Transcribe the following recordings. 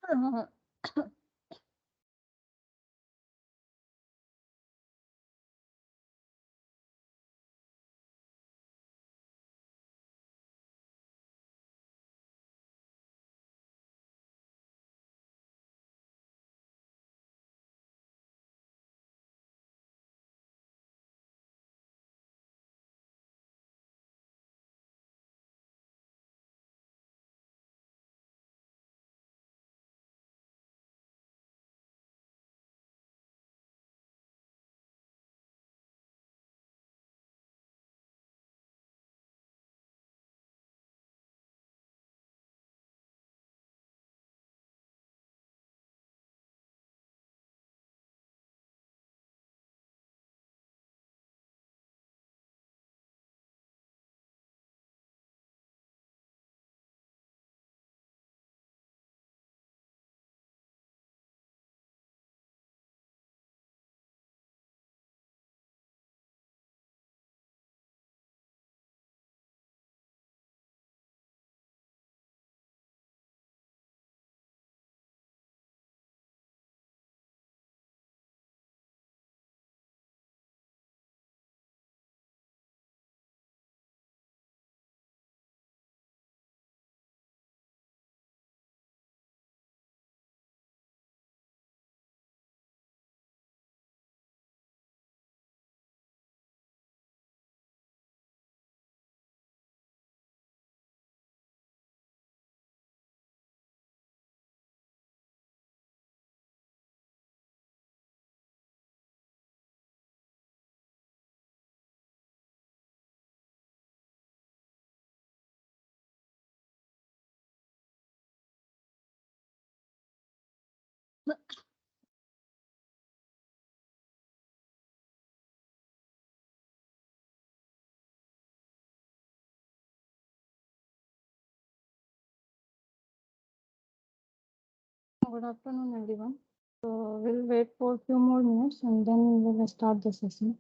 Uh, Good afternoon, everyone. So we'll wait for a few more minutes and then we'll start the session.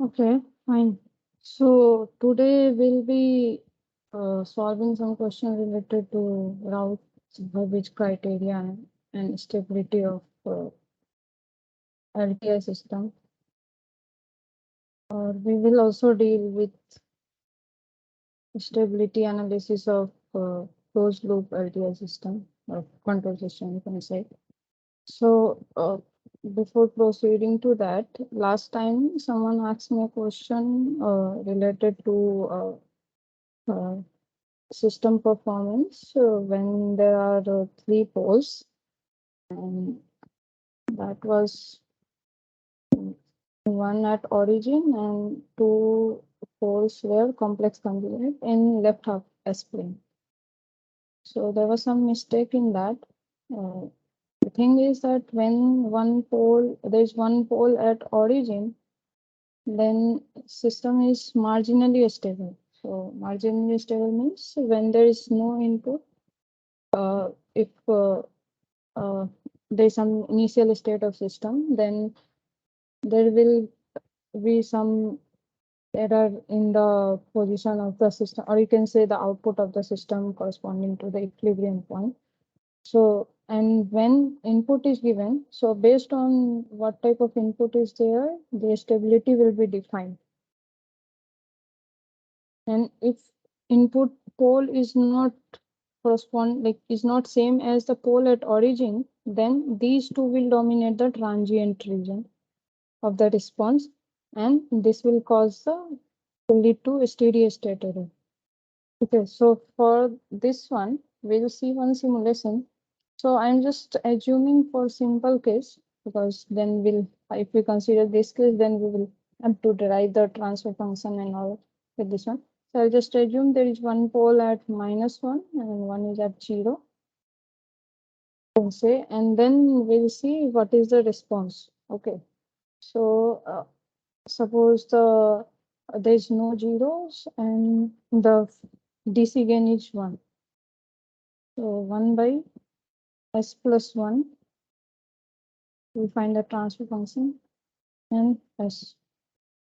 Okay, fine. So today we'll be solving some questions related to routes, which criteria and stability of LTI system. Or we will also deal with stability analysis of closed loop LTI system or control system, you can say. So before proceeding to that, last time someone asked me a question related to system performance when there are three poles, and that was one at origin and two poles were complex conjugate in left half S plane. So there was some mistake in that. Uh, the thing is that when there's one pole at origin, then system is marginally stable. So marginally stable means when there is no input, if uh, there's some initial state of system, then there will be some error in the position of the system, or you can say the output of the system corresponding to the equilibrium point. So, and when input is given, so based on what type of input is there, the stability will be defined. And if input pole is not is not same as the pole at origin, then these two will dominate the transient region of the response, and this will cause the to lead to a steady state error. Okay, so for this one, we'll see one simulation. So I'm just assuming for simple case, because then if we consider this case, then we will have to derive the transfer function and all with this one. So I'll just assume there is one pole at -1 and one is at 0. Say, and then we'll see what is the response. Okay, so suppose there's no zeros and the DC gain is 1. So 1 by s plus 1, we find the transfer function and s.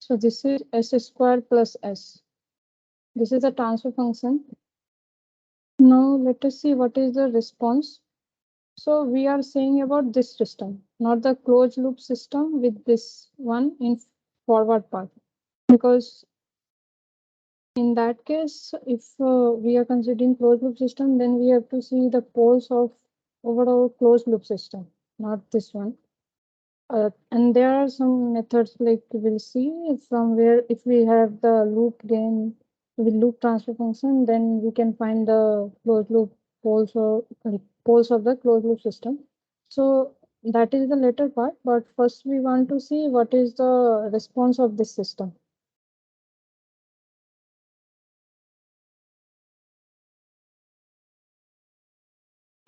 So this is s square plus s. This is the transfer function. Now let us see what is the response. So we are saying about this system, not the closed loop system with this one in forward path. Because in that case, if we are considering closed loop system, then we have to see the poles of overall closed loop system, not this one. And there are some methods like we'll see from where if we have the loop gain with loop transfer function, then we can find the closed loop poles or like poles of the closed loop system. So that is the later part, but first we want to see what is the response of this system.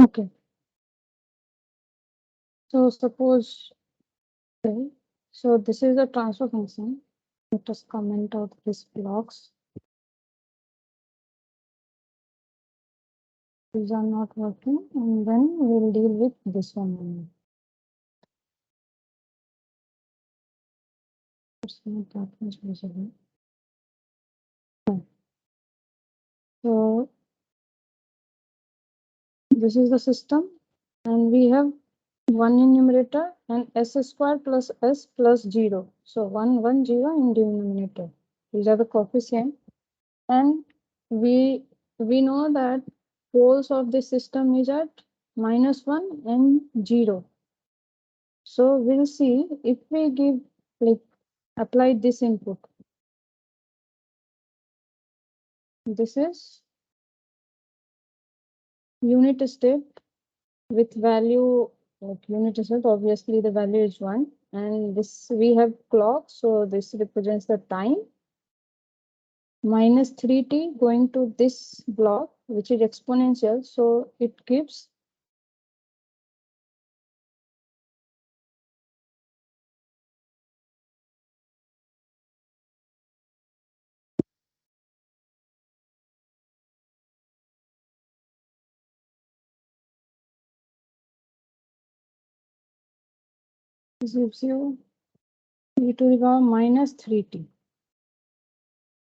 Okay, so suppose, okay, so this is the transfer function. Let us comment out these blocks. These are not working, and then we'll deal with this one. It's not that much visible. So this is the system, and we have one in numerator and s square plus s plus 0. So 1, 1, 0 in denominator. These are the coefficients, and we know that poles of this system is at -1 and 0. So we'll see if we give like apply this input. This is unit step with value like unit step. Obviously, the value is 1, and this we have clock, so this represents the time. -3t going to this block, which is exponential, so it gives you e to the power -3t.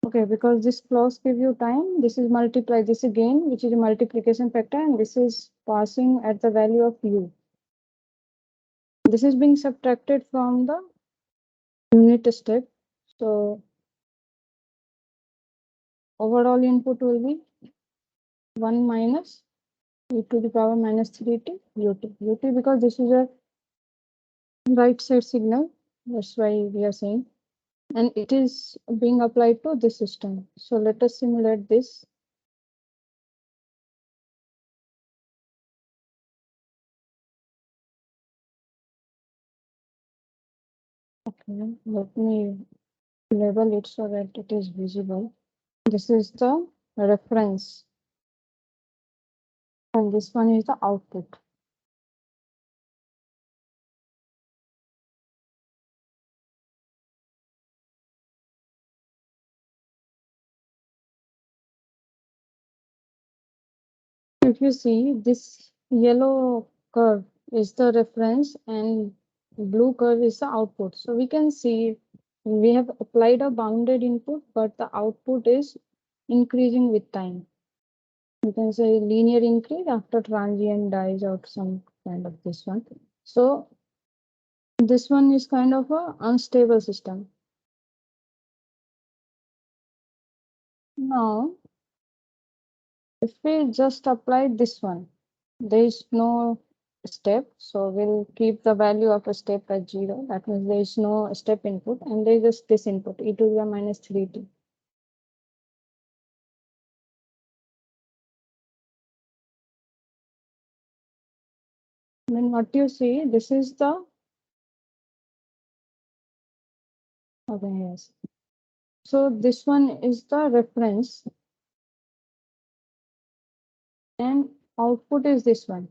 Okay, because this clause give you time, this is multiply, this again, which is a multiplication factor, and this is passing at the value of u. This is being subtracted from the unit step. So overall input will be 1 minus e to the power -3t ut because this is a right side signal. That's why we are saying, and it is being applied to this system. So let us simulate this. Okay, let me label it so that it is visible. This is the reference, and this one is the output. If you see, this yellow curve is the reference and blue curve is the output. So we can see we have applied a bounded input, but the output is increasing with time. You can say linear increase after transient dies out, some kind of this one. So this one is kind of a unstable system. Now, if we just apply this one, there is no step, so we'll keep the value of a step at 0. That means there is no step input, and there is just this input, e to the minus 3t. Then what you see, this is the, okay, yes. So this one is the reference, and output is this one.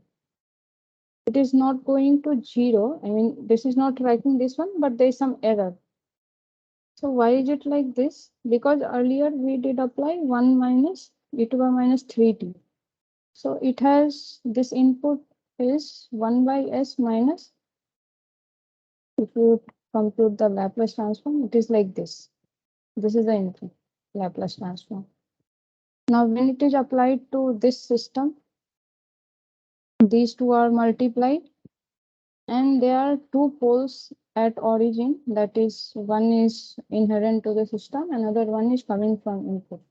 It is not going to 0. I mean, this is not writing this one, but there is some error. So why is it like this? Because earlier we did apply 1 minus e to the minus 3t. So it has this input is 1 by s minus, if you compute the Laplace transform, it is like this. This is the input, Laplace transform. Now when it is applied to this system, these two are multiplied, and there are two poles at origin, that is one is inherent to the system, another one is coming from input.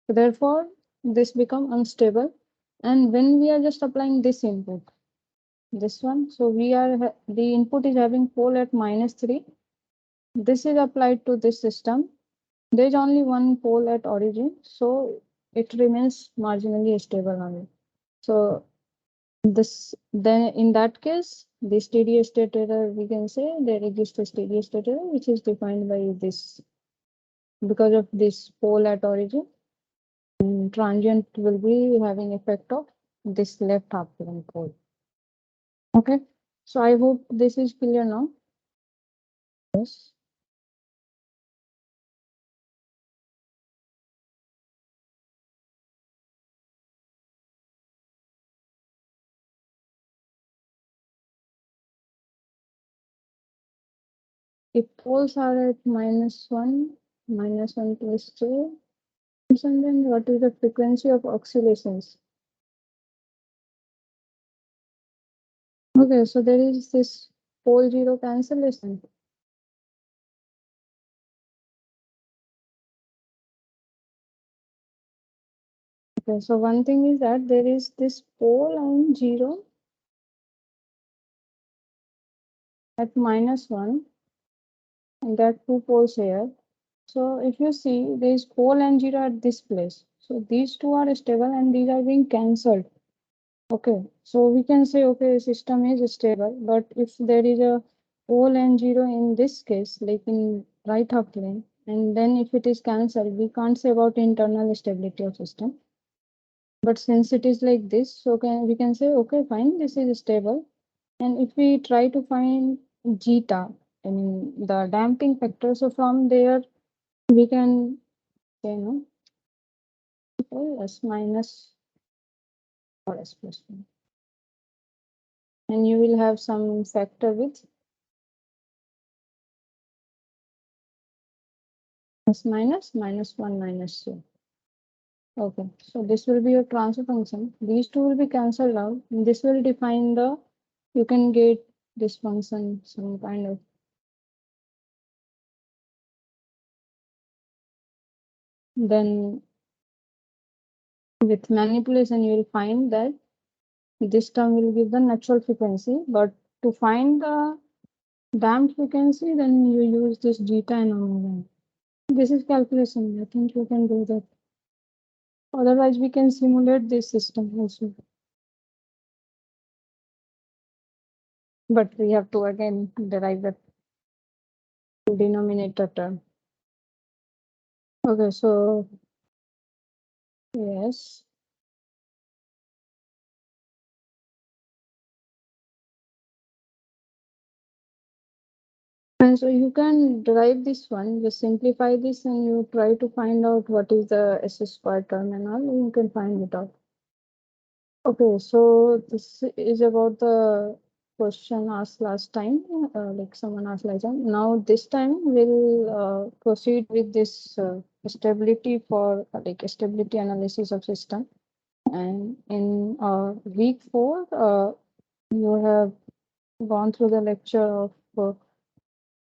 So therefore this become unstable, and when we are just applying this input, this one, so we are the input is having pole at minus 3. This is applied to this system, there is only one pole at origin, so it remains marginally stable only. So this, then in that case, the steady state error, we can say there exists a steady state error which is defined by this, because of this pole at origin, and transient will be having effect of this left half plane pole. Okay, so I hope this is clear now. Yes. If poles are at -1 plus 2, and then what is the frequency of oscillations? Okay, so there is this pole zero cancellation. Okay, so one thing is that there is this pole and 0 at -1, and there are two poles here. So if you see, there is pole and 0 at this place. So these two are stable and these are being cancelled. Okay, so we can say, okay, system is stable, but if there is a pole and 0 in this case, like in right half plane, and then if it is cancelled, we can't say about internal stability of system. But since it is like this, so we can say, okay, fine, this is stable. And if we try to find zeta, I mean the damping factor, so from there we can say, no, okay, s minus or s plus 1. And you will have some factor with s minus -1 minus 2. Okay, so this will be your transfer function. These two will be cancelled out. This will define the, you can get this function some kind of, then with manipulation you will find that this term will give the natural frequency, but to find the damped frequency, then you use this zeta and omega. This is calculation. I think you can do that. Otherwise, we can simulate this system also. But we have to again derive the denominator term. Okay, so yes. And so you can derive this one, just simplify this and you try to find out what is the S square term and all, you can find it out. Okay, so this is about the question asked last time, like someone asked last time. Now this time we'll proceed with this stability for like stability analysis of system. And in week 4, you have gone through the lecture of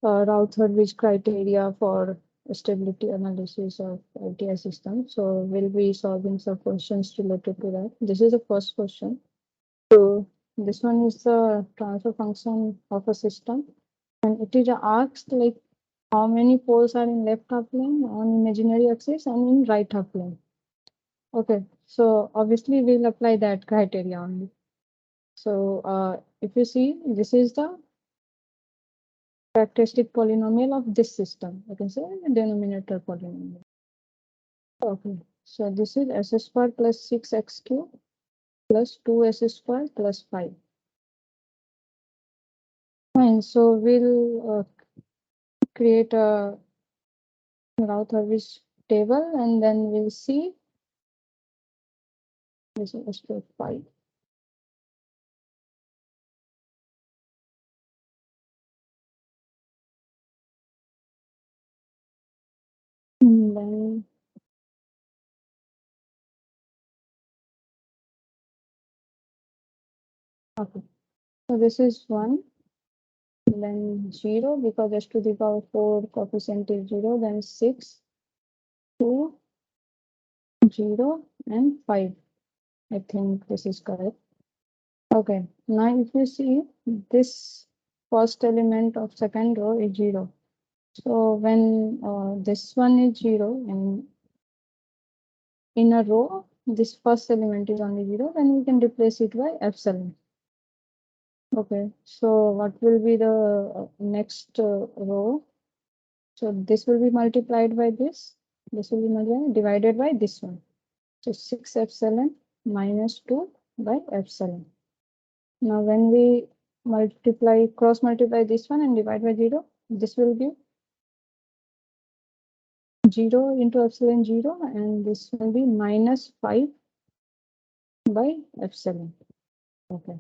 Rutherford criteria for stability analysis of LTI system. So we'll be solving some questions related to that. This is the first question. So this one is the transfer function of a system, and it is asked like how many poles are in left half plane on imaginary axis and in right half plane. Okay, so obviously we'll apply that criteria only. So if you see, this is the characteristic polynomial of this system. I can say denominator polynomial. Okay, so this is s square plus 6x cube plus 2s square plus 5. Fine, so we'll create a Rao-Thurvich table and then we'll see this is square 5. And then okay, so this is 1, then 0 because s to the power 4 coefficient is 0, then 6, 2, 0 and 5. I think this is correct. Okay, now if you see this first element of second row is 0. So when this one is 0 and in a row, this first element is only 0, then we can replace it by epsilon. Okay, so what will be the next row? So this will be multiplied by this. This will be multiplied, divided by this one. So 6 epsilon minus 2 by epsilon. Now when we multiply, cross multiply this one and divide by 0, this will be 0 into epsilon 0 and this will be minus 5 by epsilon. Okay.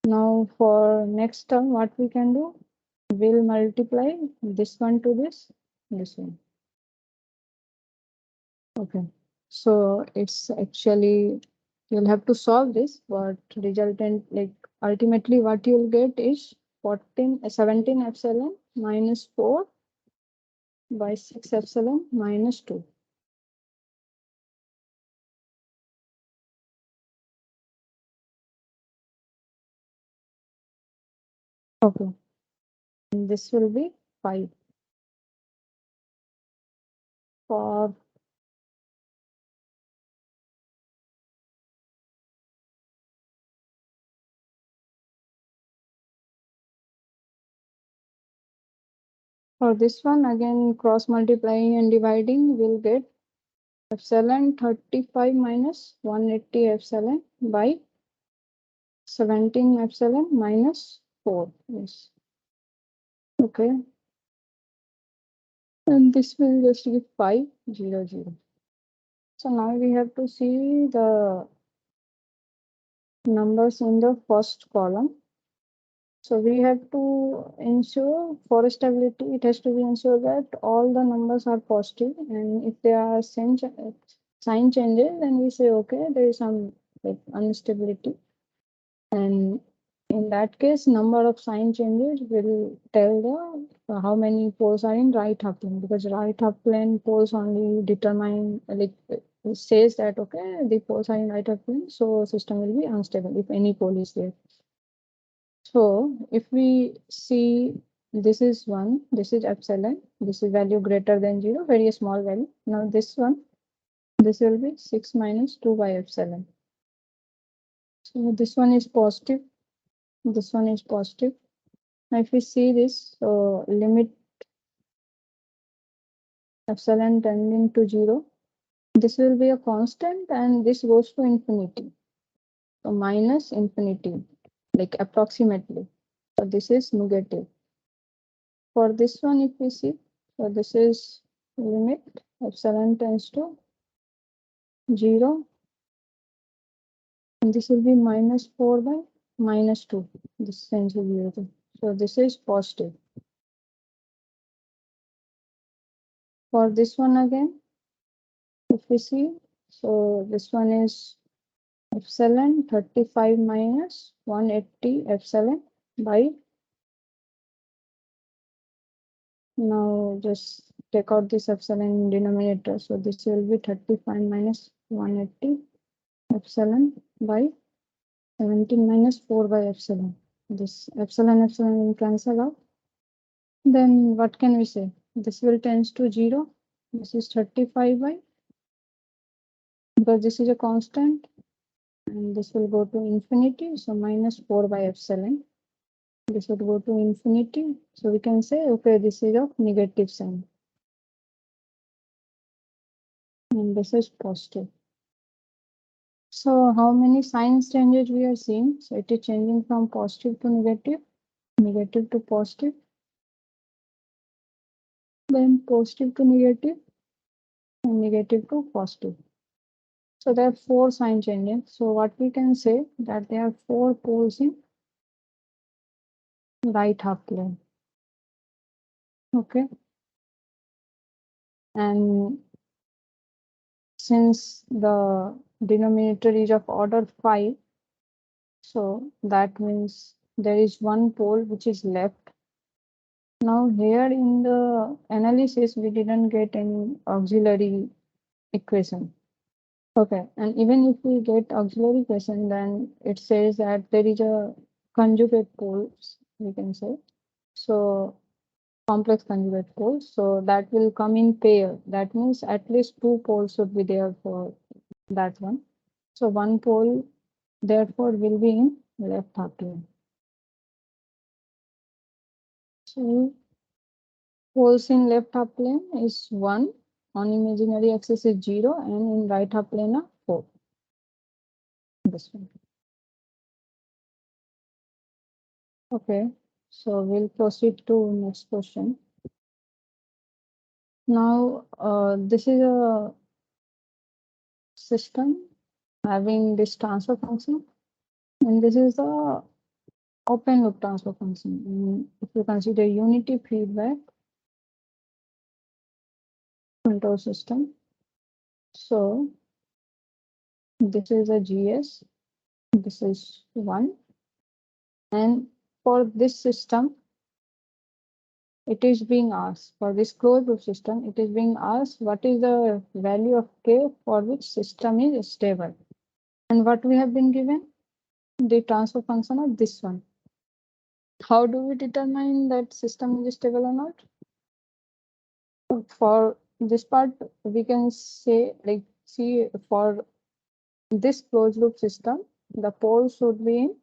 Now for next term, what we can do? We'll multiply this one to this one. Okay. So it's actually, you'll have to solve this, but resultant, like ultimately what you'll get is 17 epsilon minus 4 by 6 epsilon minus 2. Okay. And this will be 5 for this one again cross multiplying and dividing will get epsilon 35 minus 180 epsilon by 17 epsilon minus 4. Yes. Okay. And this will just give 5, 0, 0. So now we have to see the numbers in the first column. So we have to ensure for stability, it has to be ensured that all the numbers are positive, and if they are sign changes, then we say okay, there is some like instability. And in that case, number of sign changes will tell the how many poles are in right half plane, because right half plane poles only determine like says that okay, the poles are in right half plane, so system will be unstable if any pole is there. So if we see this is 1, this is epsilon, this is value greater than 0, very small value. Now this one, this will be 6 minus 2 by epsilon. So this one is positive, this one is positive. Now if we see this, so limit epsilon tending to 0. This will be a constant and this goes to infinity. So minus infinity, like approximately. So this is negative. For this one, if we see, so this is limit epsilon tends to 0, and this will be minus 4 by minus 2. This tends to 0. So this is positive. For this one again, if we see, so this one is epsilon 35 minus 180 epsilon by, now just take out this epsilon in denominator. So this will be 35 minus 180 epsilon by 17 minus 4 by epsilon. This epsilon will cancel out. Then what can we say? This will tends to 0. This is 35 by, because this is a constant, and this will go to infinity. So minus 4 by epsilon. This would go to infinity. So we can say, okay, this is of negative sign. And this is positive. So how many signs changes we are seeing? So it is changing from positive to negative, negative to positive, then positive to negative, and negative to positive. So there are 4 sign changes. So what we can say that there are 4 poles in right half plane. Okay. And since the denominator is of order 5, so that means there is one pole which is left. Now here in the analysis, we didn't get any auxiliary equation. Okay, and even if we get auxiliary equation, then it says that there is a conjugate poles, we can say. So complex conjugate poles. So that will come in pair. That means at least 2 poles should be there for that one. So one pole therefore will be in left half plane. So poles in left half plane is 1, on imaginary axis is 0, and in right half plane are 4. This one. Okay, so we'll proceed to next question. Now, this is a system having this transfer function, and this is the open loop transfer function. And if you consider unity feedback control system, so this is a GS, this is 1, and for this system, it is being asked, for this closed loop system, it is being asked what is the value of K for which system is stable. And what we have been given? The transfer function of this one. How do we determine that system is stable or not? For this part, we can say, like, see, for this closed loop system, the pole should be in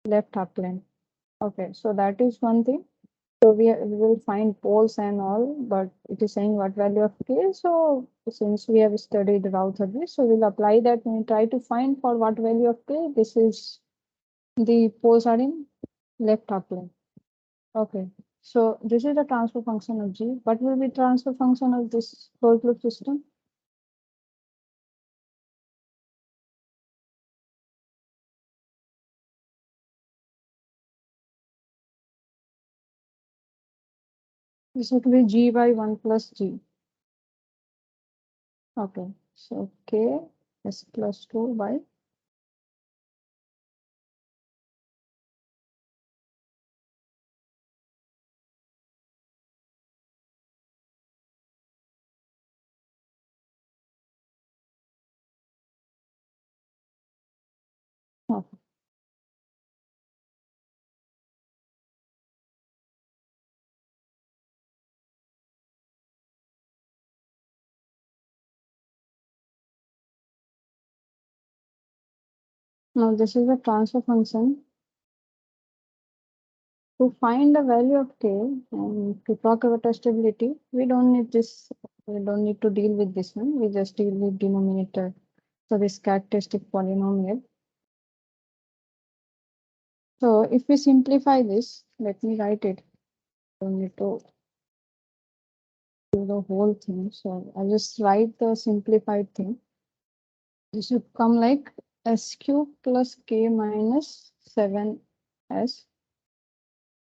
left half plane. Okay, so that is one thing. So we will find poles and all, but it is saying what value of K. So since we have studied route service, so we'll apply that and try to find for what value of K. This is the poles are in left half plane. Okay, so this is the transfer function of G. What will be transfer function of this closed loop system? This would be G by 1 plus G. Okay, so K S plus 2 by, okay. Now this is the transfer function to find the value of k and to talk about stability, we don't need this. We don't need to deal with this one. We just deal with denominator. So this characteristic polynomial. So if we simplify this, let me write it. Don't need to do the whole thing. So I'll just write the simplified thing. This should come like s cube plus k minus 7s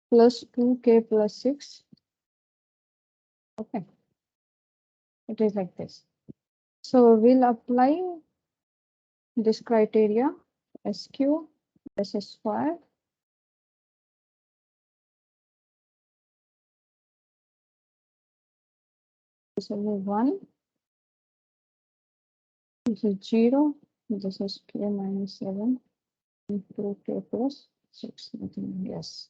plus 2k plus 6. Okay, it is like this. So we'll apply this criteria s cube s square this will be 1, this is 0, this is k minus 7 and 2k plus 6. Yes.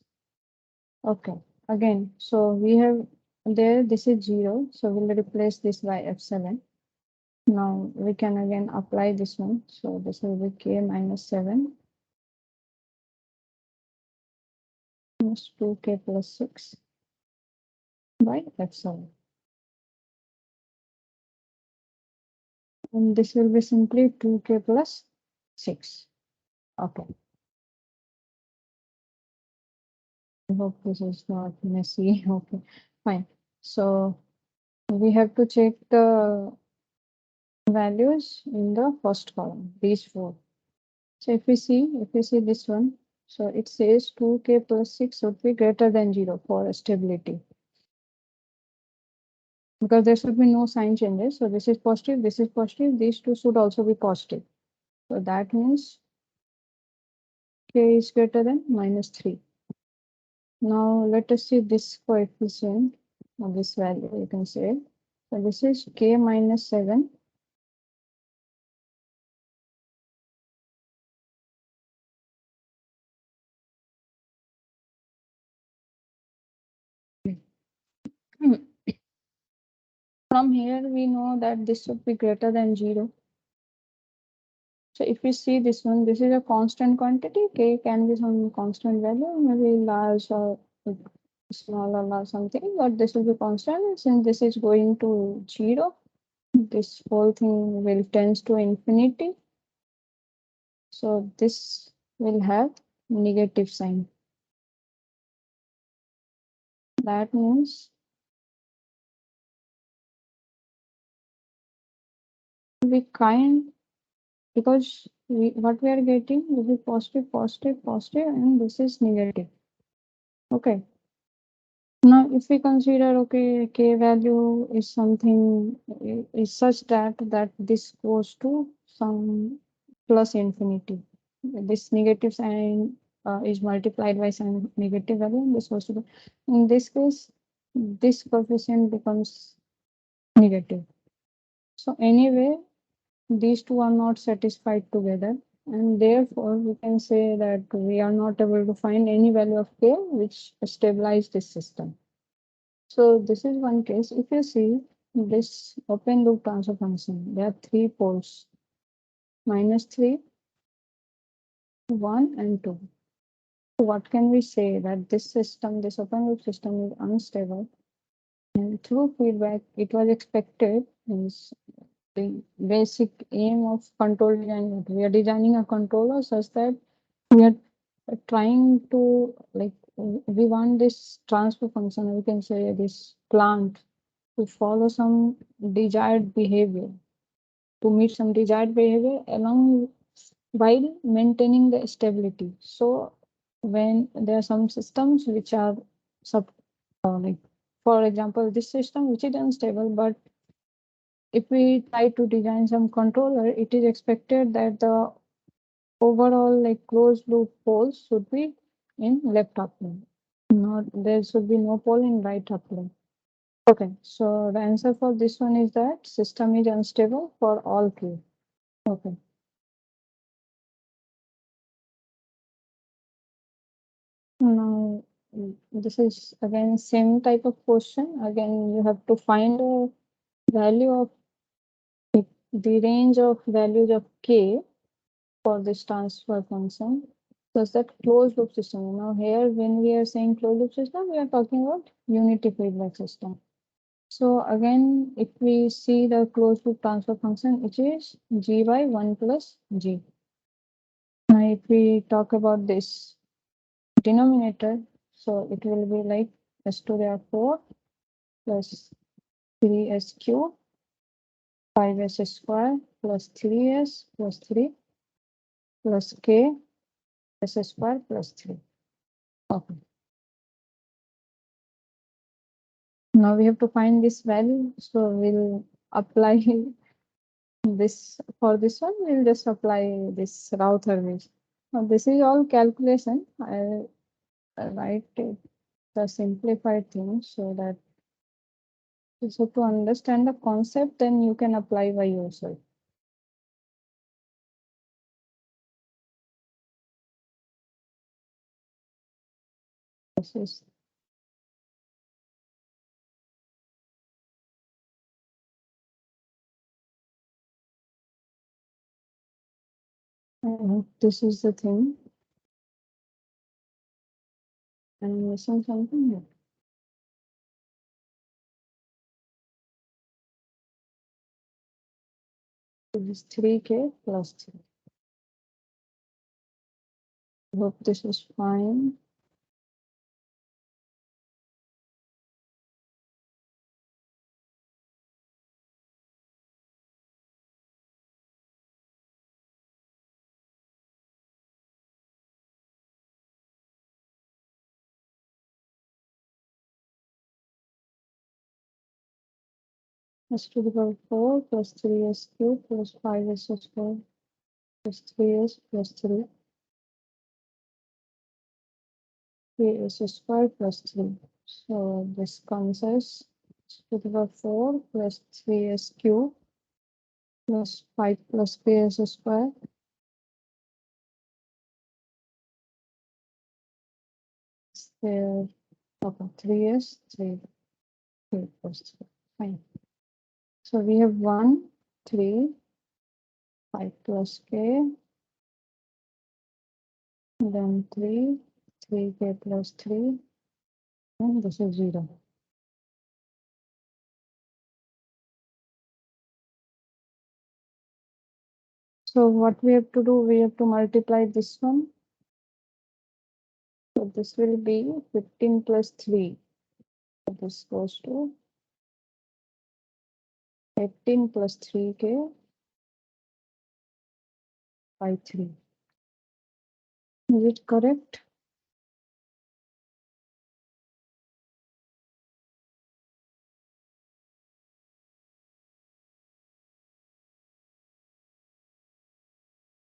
Okay, again, so we have there, this is 0, so we'll replace this by f7. Now we can again apply this one, so this will be k minus 7 minus 2k plus 6 by f7. And this will be simply 2k plus 6. Okay. I hope this is not messy. Okay, fine. So we have to check the values in the first column, these four. So if we see this one, so it says 2k plus 6 should be greater than 0 for stability. Because there should be no sign changes. So this is positive, these two should also be positive. So that means k is greater than -3. Now let us see this coefficient of this value, you can say. So this is k minus 7. From here, we know that this should be greater than 0. So if we see this one, this is a constant quantity. K can be some constant value, maybe large or small or large something, but this will be constant. Since this is going to 0, this whole thing will tends to infinity. So this will have negative sign. That means we kind, because what we are getting will be positive, positive, positive, and this is negative. Okay. Now, if we consider, okay, k value is something is such that this goes to some plus infinity. This negative sign is multiplied by some negative value, and this goes to in this case, this coefficient becomes negative. So anyway, these two are not satisfied together, and therefore we can say that we are not able to find any value of k which stabilize this system. So this is one case. If you see this open loop transfer function, there are three poles, -3, 1, and 2. So what can we say? That this system, this open loop system is unstable. And through feedback, it was expected, is the basic aim of control design. We are designing a controller such that we are trying to, like, we want this transfer function, we can say this plant, to follow some desired behavior, to meet some desired behavior along while maintaining the stability. So when there are some systems which are sub, like, for example, this system which is unstable, but if we try to design some controller, it is expected that the overall, like, closed loop poles should be in left upland. Not, there should be no pole in right upland. Okay, so the answer for this one is that system is unstable for all k. Okay. Now, this is again same type of question. Again, you have to find a value of the range of values of k for this transfer function. So it's that closed loop system. Now here, when we are saying closed loop system, we are talking about unity feedback system. So again, if we see the closed loop transfer function, which is g by 1 plus g. Now if we talk about this denominator, so it will be like s to the 4 plus 3s cube 5s square plus 3s plus 3 plus k s square plus 3. Okay. Now we have to find this value. So we'll apply this for this one. We'll just apply this Rauther. Now this is all calculation. I write it the simplified thing so that so to understand the concept, then you can apply by yourself. This is this is the thing. I'm missing something here. This is 3k plus 3. Hope this is fine. S to the power 4 plus 3s cube plus 5s square plus 3s plus 3. 3s square plus 3. So this comes as s to the power 4 plus 3s cube plus 5 plus 3s square. There, okay, 3s, 3, 3 plus 3. Fine. So we have 1, 3, 5 plus k, then 3, 3k plus 3, and this is 0. So what we have to do, we have to multiply this one. So this will be 15 plus 3. So this goes to 18 plus 3k by 3. Is it correct?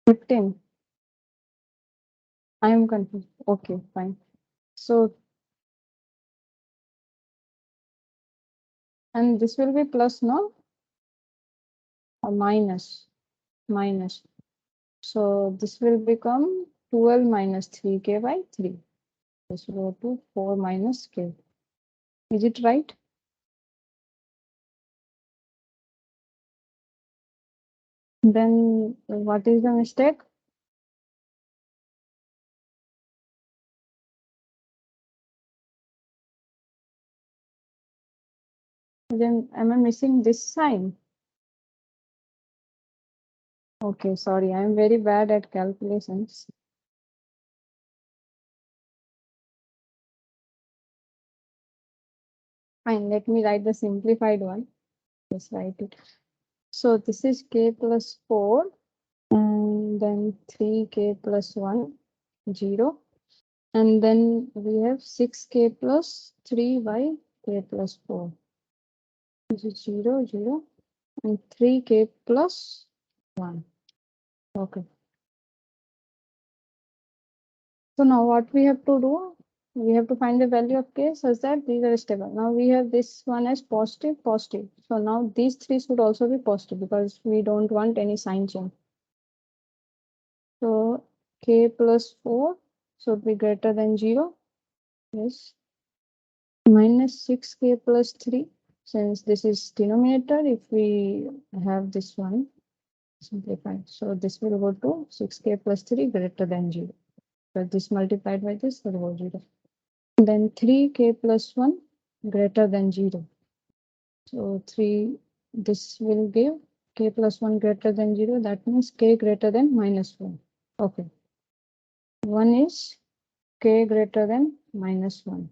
Fifteen. I am confused. Okay, fine. So, and this will be plus, no? Or minus? Minus. So this will become 12 minus 3k by 3. This will go to 4 minus k. Is it right? Then what is the mistake? Then am I missing this sign? Okay, sorry, I am very bad at calculations. Fine, let me write the simplified one. Just write it. So this is k plus 4, and then 3k plus 1, 0. And then we have 6k plus 3 by k plus 4. This is 0, 0, and 3k plus 1. Okay. So now what we have to do, we have to find the value of k such that these are stable. Now we have this one as positive, positive. So now these three should also be positive because we don't want any sign change. So k plus 4 should be greater than 0. Yes. Minus 6k plus 3. Since this is denominator, if we have this one simplified, so this will go to 6k plus 3 greater than 0. But this multiplied by this will go 0. Then 3k plus 1 greater than 0. So 3, this will give k plus 1 greater than 0. That means k greater than minus 1. Okay. 1 is k greater than minus 1.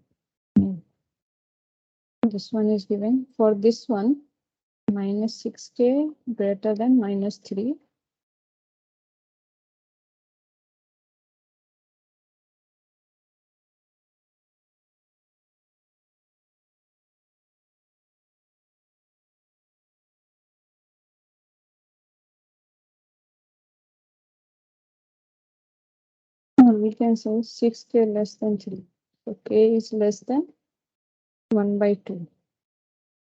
This one is given. For this one, minus 6k greater than minus 3. Or we can say 6k less than 3. So k is less than 1 by 2.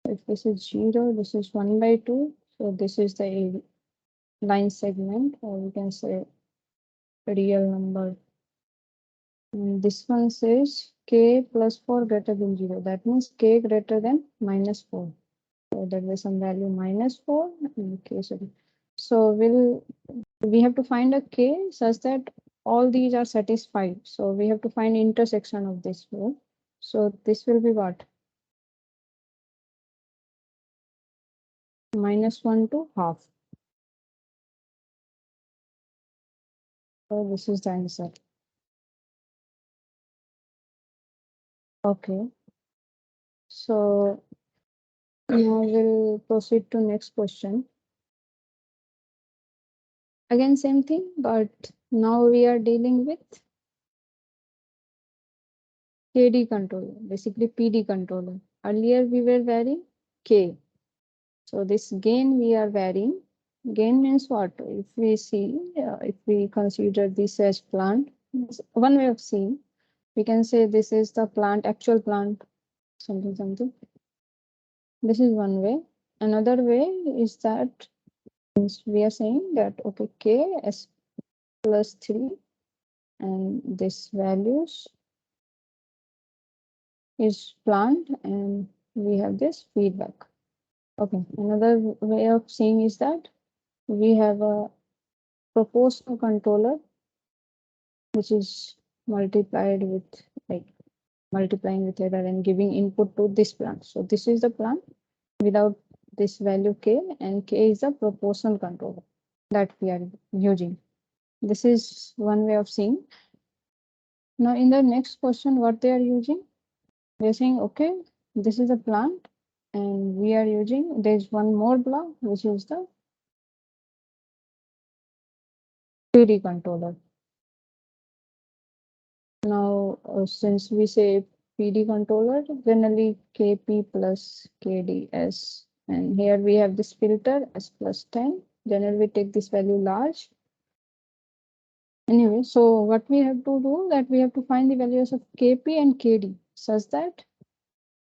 If this is 0, this is 1 by 2. So this is the line segment, or we can say real number. And this one says k plus 4 greater than 0. That means k greater than minus 4. So there is some value minus 4. Okay, sorry. So we have to find a k such that all these are satisfied. So we have to find intersection of this row. So this will be what? Minus 1 to half. So this is the answer. Okay. So now we'll proceed to next question. Again, same thing, but now we are dealing with KD controller, basically PD controller. Earlier we were varying K. So this gain we are varying. Gain means what? If we see, if we consider this as plant, one way of seeing, we can say this is the plant, actual plant, something. This is one way. Another way is that we are saying that okay, K S plus 3 and this values is plant and we have this feedback. Okay, another way of seeing is that we have a proportional controller which is multiplied with like multiplying with error and giving input to this plant. So this is the plant without this value k, and k is the proportional controller that we are using. This is one way of seeing. Now in the next question, what they are using, they're saying okay, this is a plant and we are using, there's one more block which is the PD controller. Now, since we say PD controller, generally KP plus KDS, and here we have this filter S plus 10. Generally, we take this value large. Anyway, so what we have to do that we have to find the values of KP and KD such that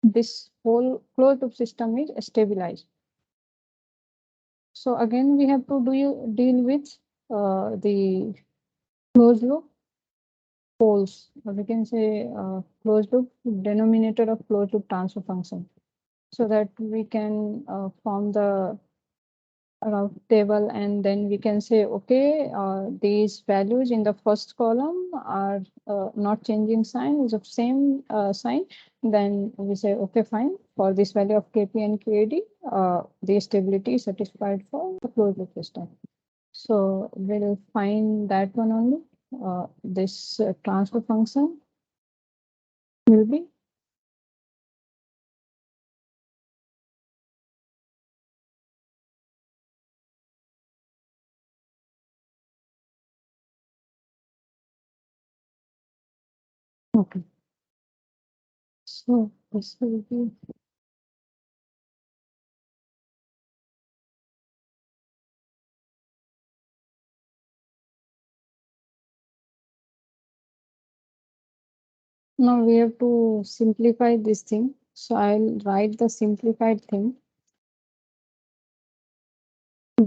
this whole closed loop system is stabilized. So again, we have to deal with the closed loop poles, or we can say closed loop denominator of closed loop transfer function, so that we can form the route table, and then we can say okay, these values in the first column are not changing sign, is of same sign. Then we say okay, fine, for this value of kp and kd, the stability is satisfied for the closed loop system. So we'll find that one only. This transfer function will be okay. So this will be now we have to simplify this thing. So I'll write the simplified thing.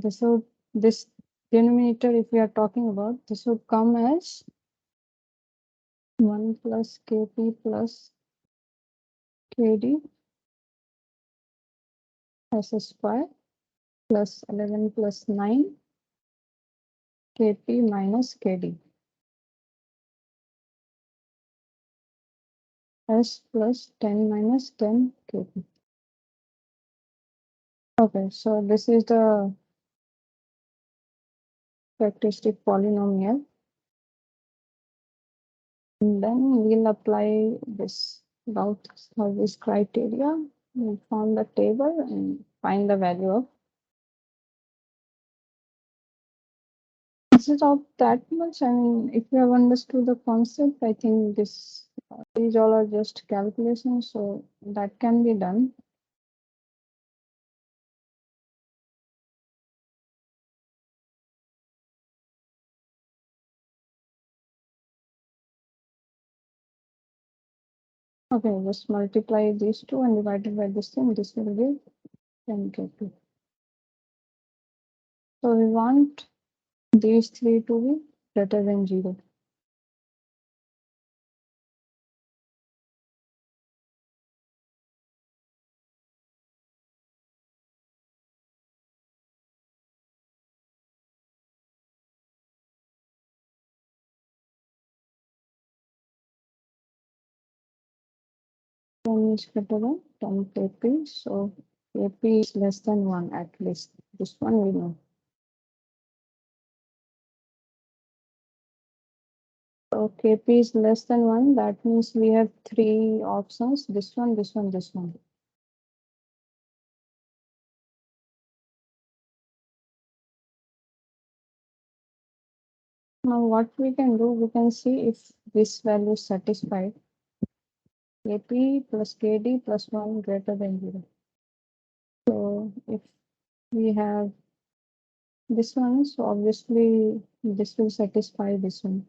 So this denominator, if we are talking about, this would come as 1 plus kp plus kd s square plus 11 plus 9 kp minus kd. S plus 10 minus 10 kp. Okay, so this is the characteristic polynomial. And then we'll apply this route service criteria. We'll form the table and find the value of. This is not that much. I mean, if you have understood the concept, I think these all are just calculations, so that can be done. Okay, just multiply these two and divide it by this thing. This will give 10 kp. So we want these three to be greater than 0. One is greater than 10 kp, so kp is less than 1 at least. This one we know. So kp is less than 1, that means we have three options, this one, this one, this one. Now what we can do, we can see if this value is satisfied. kp plus kd plus 1 greater than 0. So if we have this one, so obviously this will satisfy this one.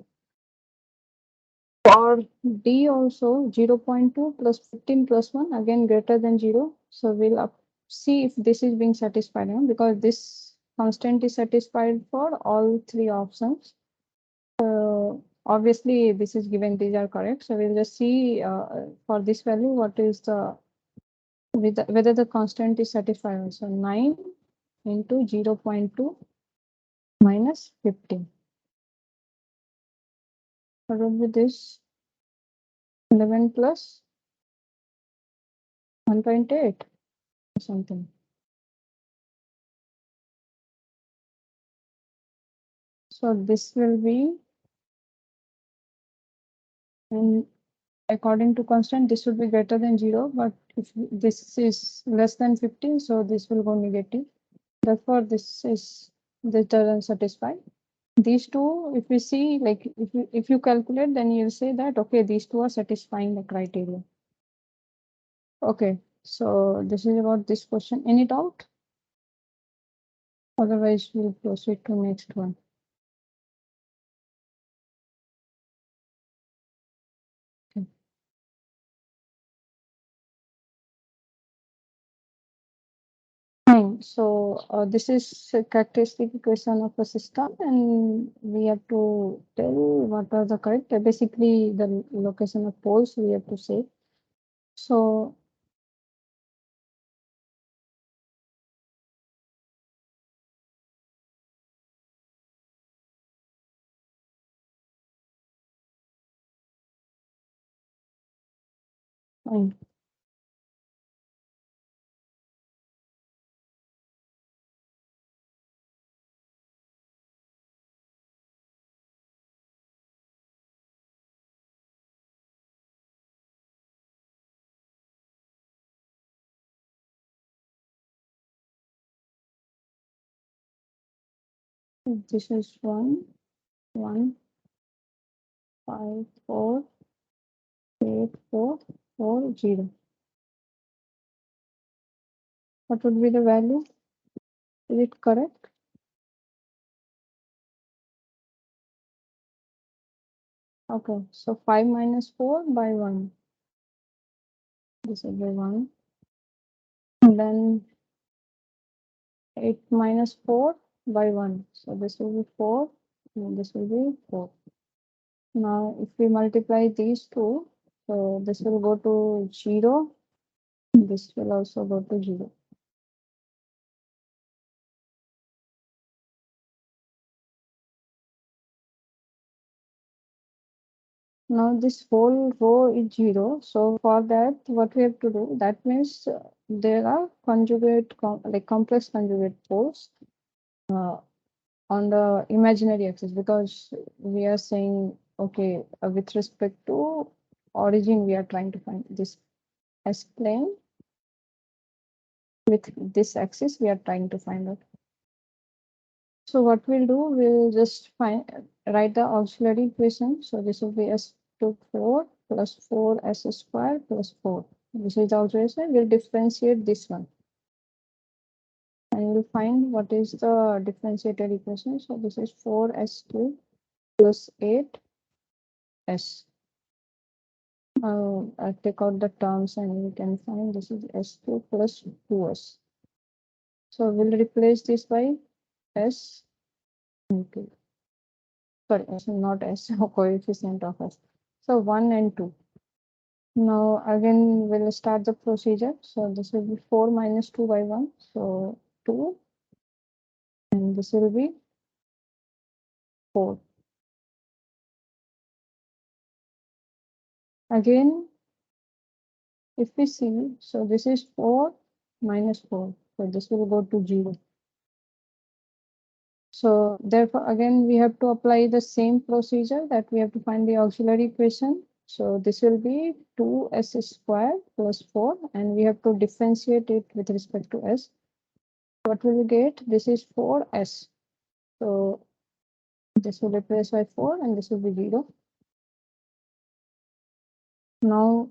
For D also 0.2 plus 15 plus 1 again greater than 0. So we'll see if this is being satisfied because this constant is satisfied for all three options. Obviously this is given, these are correct. So we'll just see for this value what is the whether the constant is satisfied. So 9 into 0.2 minus 15. What will be this? 11 plus 1.8 or something. So this will be, and according to constant, this would be greater than 0, but if this is less than 15, so this will go negative. Therefore, this doesn't satisfy. These two, if we see, like if you calculate, then you'll say that okay, these two are satisfying the criteria. Okay, so this is about this question. Any doubt? Otherwise, we'll proceed to next one. Okay. Fine. So this is a characteristic equation of a system, and we have to tell what are the correct. Basically, the location of poles we have to say. So fine. This is 1, 1, 5, 4, 8, 4, 4, 0. What would be the value? Is it correct? Okay. So 5 minus 4 by 1. This will be 1. And then 8 minus 4 by 1. So this will be 4. And this will be 4. Now, if we multiply these two, so this will go to 0. This will also go to 0. Now this whole row is 0. So for that, what we have to do, that means there are like complex conjugate poles on the imaginary axis, because we are saying, okay, with respect to origin, we are trying to find this S plane. With this axis, we are trying to find out. So what we'll do, we'll just write the auxiliary equation. So this will be S to 4 plus 4s square plus 4. This is the auxiliary equation. We'll differentiate this one. And we'll find what is the differentiated equation. So this is 4s2 plus 8s. I'll take out the terms and we can find this is S2 plus 2s. So we'll replace this by S into, sorry, S, not S, coefficient of S. So 1 and 2. Now again we'll start the procedure. So this will be 4 minus 2 by 1. So 2, and this will be 4. Again, if we see, so this is 4 minus 4. So this will go to 0. So therefore, again, we have to apply the same procedure that we have to find the auxiliary equation. So this will be 2s square plus 4, and we have to differentiate it with respect to s. What will we get? This is 4s. So this will replace by 4, and this will be 0. Now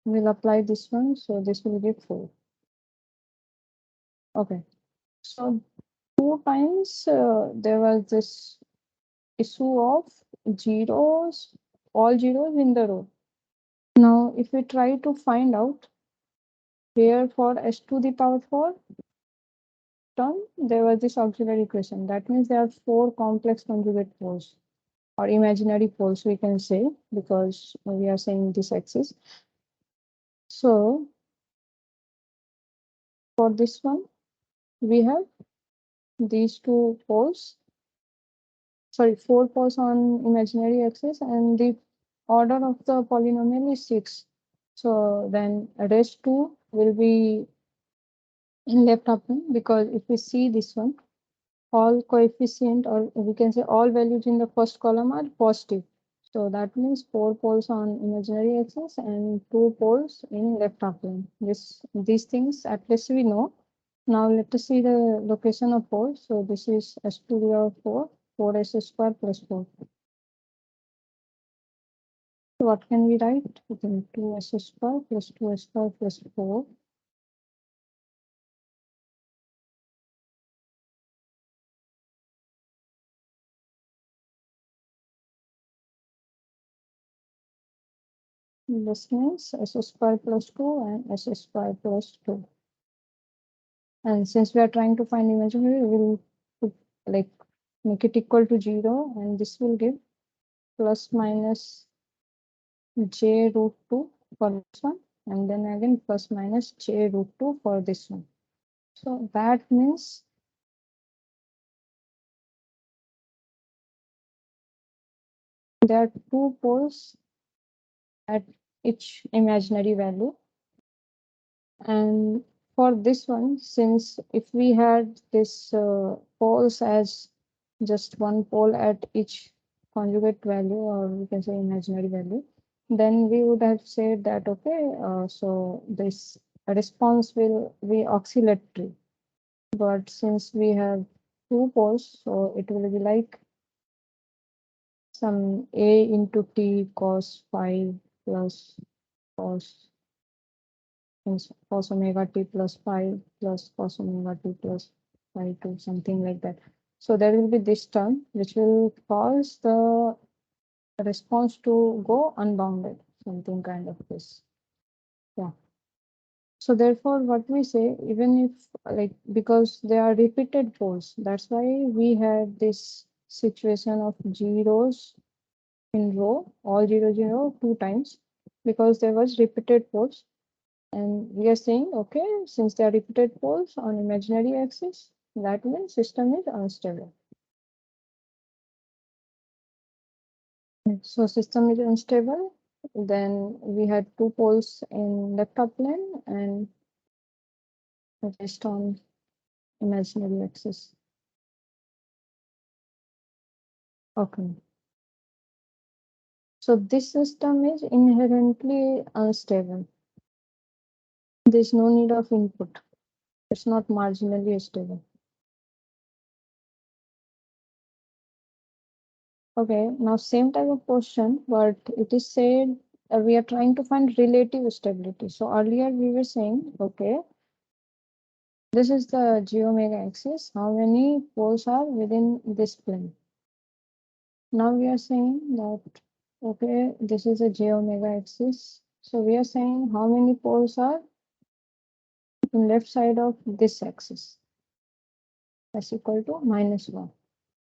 we'll apply this one. So this will be 4. Okay. So 2 times there was this issue of zeros, all zeros in the row. Now, if we try to find out here for s to the power 4 term, there was this auxiliary equation. That means there are 4 complex conjugate poles or imaginary poles, we can say, because we are saying this axis. So, for this one, we have these 2 poles, sorry, 4 poles on imaginary axis, and the order of the polynomial is 6. So then rest 2 will be in left upper, because if we see this one, all coefficient, or we can say all values in the first column are positive. So that means 4 poles on imaginary axis and 2 poles in left half plane. These things at least we know. Now let us see the location of poles. So this is s to the power 4, 4s square plus 4. So what can we write? We can 2s square plus 2s square plus 4. This means s square plus 2 and s square plus 2. And since we are trying to find imaginary, we will put, like, make it equal to 0, and this will give plus minus j root 2 for this one, and then again plus minus j root 2 for this one. So that means there are 2 poles at each imaginary value. And for this one, since if we had this poles as just one pole at each conjugate value, or we can say imaginary value, then we would have said that, okay, so this response will be oscillatory. But since we have 2 poles, so it will be like some a into t cos phi plus cos cos omega t plus phi plus cos omega t plus phi 2, something like that. So there will be this term which will cause the response to go unbounded, something kind of this. Yeah. So therefore, what we say, even if, like, because they are repeated poles, that's why we had this situation of zeros in row, all 0 0 2 times, because there was repeated poles. And we are saying, okay, since they are repeated poles on imaginary axis, that means system is unstable. So system is unstable. Then we had two poles in left plane and rest on imaginary axis. Okay. So this system is inherently unstable. There's no need of input. It's not marginally stable. Okay, now same type of question, but it is said we are trying to find relative stability. So earlier we were saying, okay, this is the g omega axis. How many poles are within this plane? Now we are saying that, okay, this is a j omega axis. So we are saying how many poles are in left side of this axis. That's equal to -1.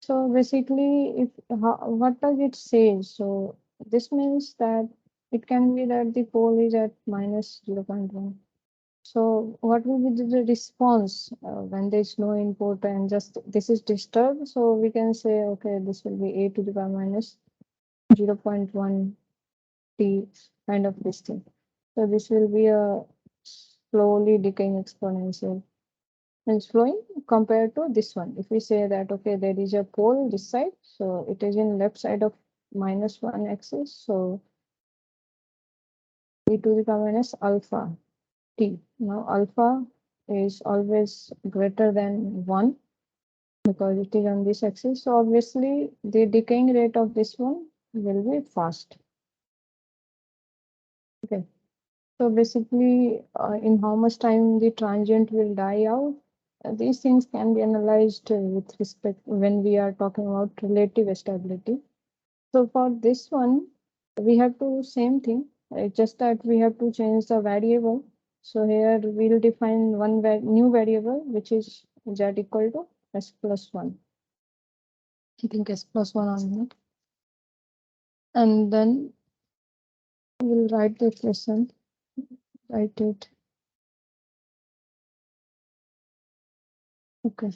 So basically, what does it say? So this means that it can be that the pole is at -0.1. So what will be the response when there is no input and just this is disturbed? So we can say, okay, this will be a to the power minus 0.1 t kind of this thing. So this will be a slowly decaying exponential. Is flowing compared to this one. If we say that, okay, there is a pole this side, so it is in left side of -1 axis, so e to the power minus alpha t. Now alpha is always greater than 1 because it is on this axis, so obviously the decaying rate of this one will be fast. Okay, so basically in how much time the transient will die out, these things can be analyzed with respect when we are talking about relative stability. So for this one, we have to same thing, just that we have to change the variable. So here we'll define one new variable, which is z equal to s plus 1. I think s plus 1 on it. And then we'll write the equation, write it. Okay.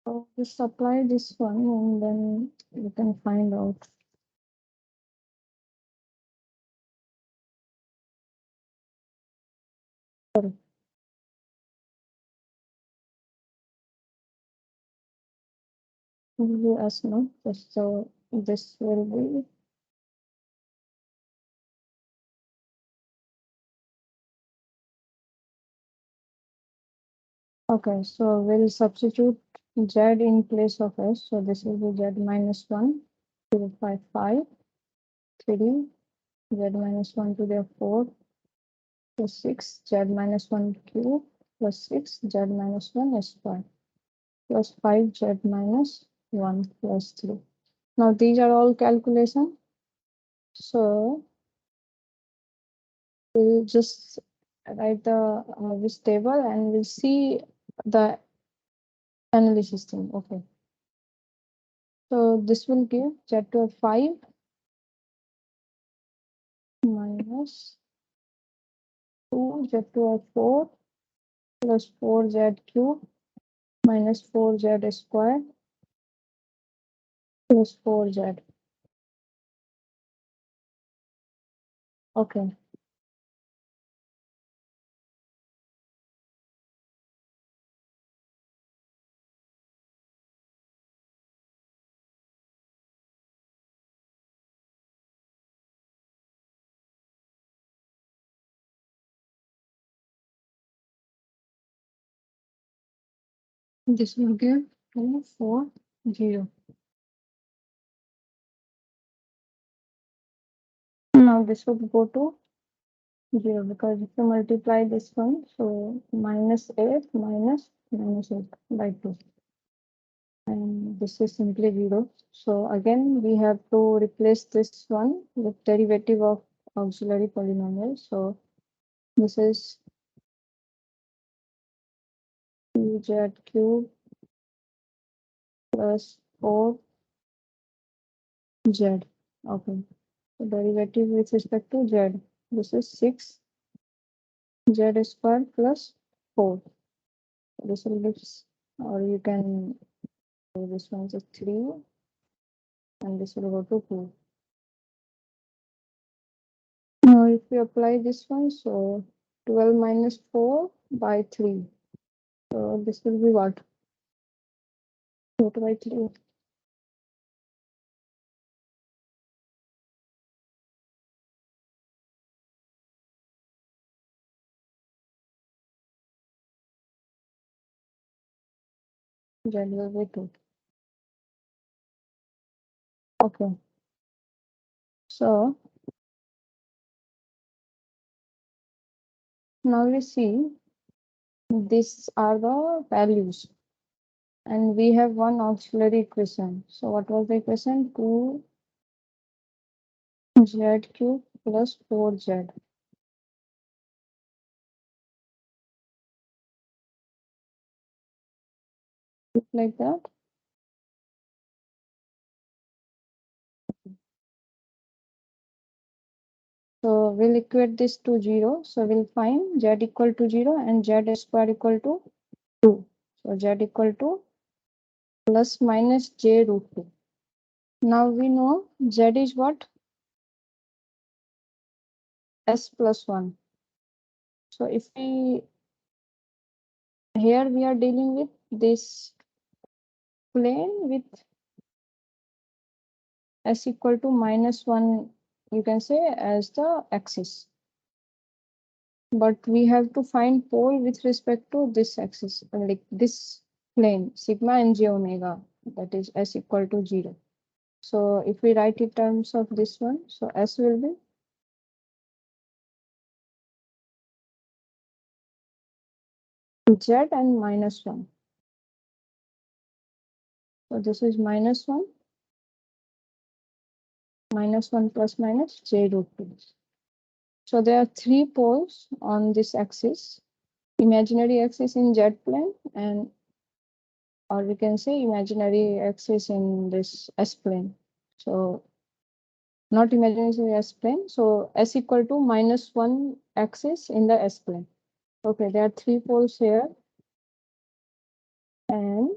So just apply this one and then you can find out. Sorry. You ask no. So this will be okay. So we'll substitute z in place of s. So this will be z minus 1 to the 5, 3, z minus 1 to the 4 plus 6, z minus 1 cube plus 6, z minus 1 square plus 5, z minus 1 plus 3. Now these are all calculations. So we'll just write the this table and we'll see the analysis thing. Okay. So this will give z to 5 minus 2 z to 4 plus 4z cube minus 4z square plus 4z. Okay. This will give 2, 4, 0. Now this would go to 0 because if you multiply this one, so -8 minus 8 by 2. And this is simply 0. So again, we have to replace this one with derivative of auxiliary polynomial. So this is 2z cube plus 4z. Okay. So derivative with respect to z. This is 6 z square plus 4. This will be, or you can do this one is 3 and this will go to 2. Now if we apply this one, so 12 minus 4 by 3. So this will be what? 4 by 3. Z will be 2. Okay. So now we see these are the values and we have one auxiliary equation. So what was the equation? 2z cube plus 4z. Like that. So we'll equate this to 0. So we'll find z equal to 0 and z square equal to 2. So z equal to plus minus j root 2. Now we know z is what? S plus 1. So if we, here we are dealing with this plane with s equal to minus 1, you can say, as the axis. But we have to find pole with respect to this axis, like this plane, sigma and j omega, that is s equal to 0. So if we write in terms of this one, so s will be z and minus 1. So this is minus 1 plus minus j root 2. So there are 3 poles on this axis, imaginary axis in z plane, and or we can say imaginary axis in this s plane. So not imaginary s plane. So s equal to minus 1 axis in the s plane. Okay, there are 3 poles here, and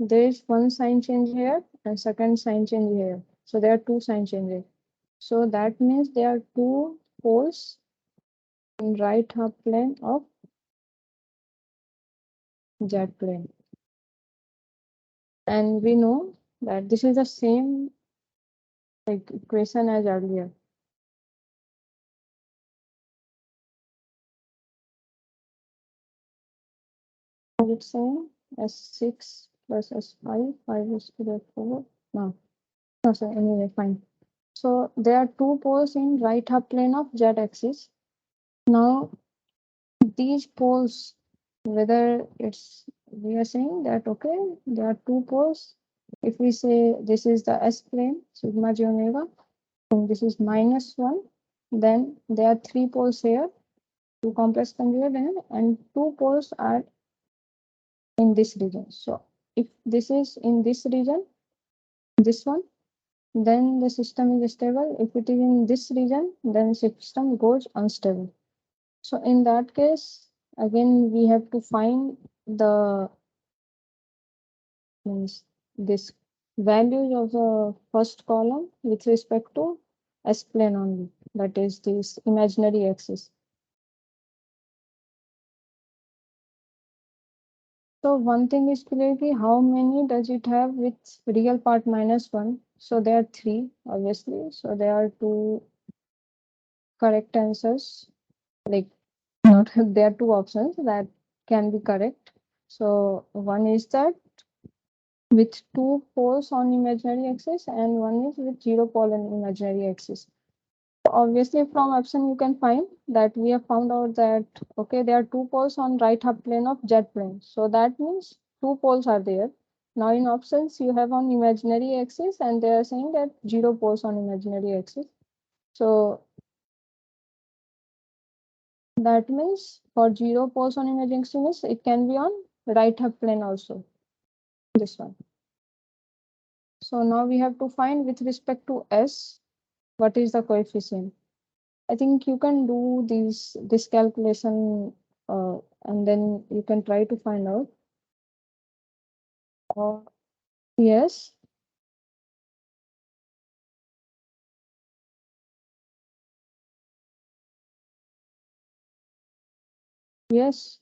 there is one sign change here and second sign change here. So there are 2 sign changes. So that means there are 2 poles in right half plane of z plane. And we know that this is the same like equation as earlier. It's same s6 plus s5, 5 is to the 4. No, so anyway, fine. So there are 2 poles in right half plane of z axis. Now these poles, whether it's, we are saying that okay, there are 2 poles. If we say this is the s plane, sigma j omega, and this is minus 1, then there are 3 poles here, 2 complex conjugate, and 2 poles are in this region. So if this is in this region, this one, then the system is stable. If it is in this region, then system goes unstable. So in that case, again, we have to find the means this values of the first column with respect to s plane only, that is this imaginary axis. So one thing is clearly how many does it have with real part minus 1. So there are 3 obviously. So there are 2 correct answers. Like not there are 2 options that can be correct. So one is that with 2 poles on imaginary axis and one is with 0 pole on imaginary axis. Obviously from option you can find that we have found out that okay, there are 2 poles on right half plane of z plane. So that means 2 poles are there. Now in options you have on imaginary axis and they are saying that 0 poles on imaginary axis. So that means for 0 poles on imaginary axis it can be on right half plane also, this one. So now we have to find with respect to S, what is the coefficient. I think you can do this calculation and then you can try to find out. Uh, yes, yes.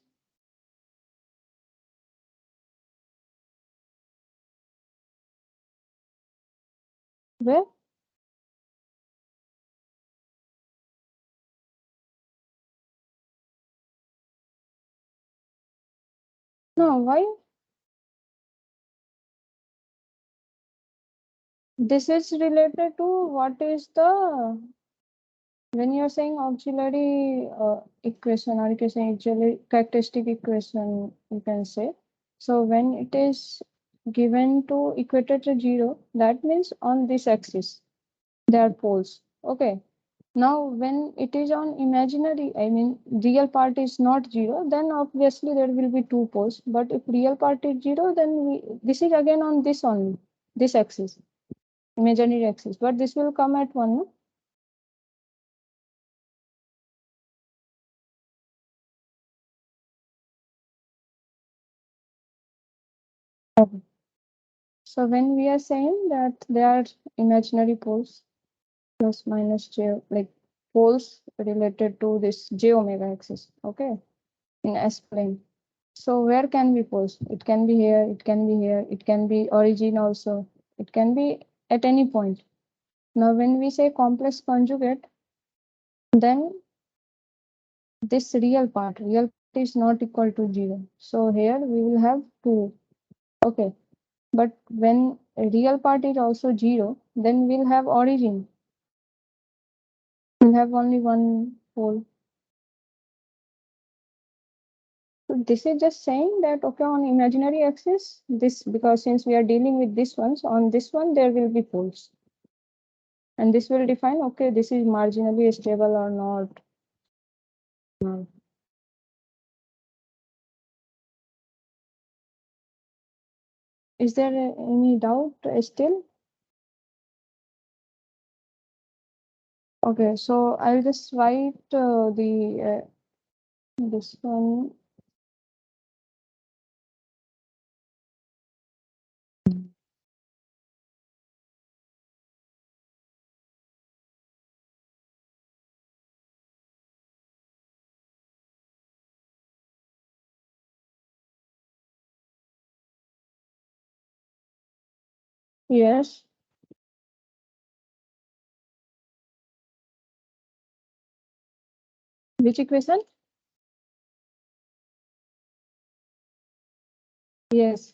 Where? No, why? This is related to what is the when you're saying auxiliary equation, or you can say auxiliary characteristic equation, you can say. So when it is given to equator to zero, that means on this axis, they are poles. Okay. Now, when it is on imaginary, I mean, real part is not zero, then obviously there will be two poles. But if real part is zero, then this is again on this only, this axis, imaginary axis. But this will come at one. No? Okay. So when we are saying that they are imaginary poles, plus minus j, like poles related to this j omega axis, okay, in S plane. So where can be poles? It can be here, it can be here, it can be origin also. It can be at any point. Now when we say complex conjugate, then this real part is not equal to zero. So here we will have two. Okay. But when a real part is also zero, then we'll have origin. We'll have only one pole. So this is just saying that okay, on imaginary axis, this because since we are dealing with this one, so on this one there will be poles. And this will define okay, this is marginally stable or not. No. Is there any doubt still? Okay, so I'll just write the this one. Yes. Which equation? Yes.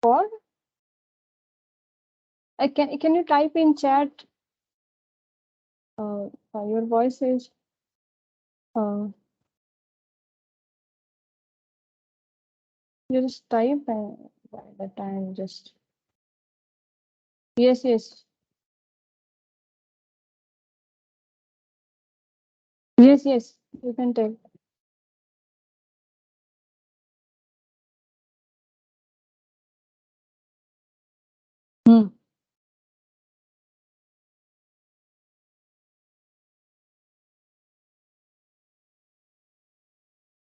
For I can you type in chat? Your voice is uh, you just type and by the time just yes, yes, yes, yes. You can tell. Hmm.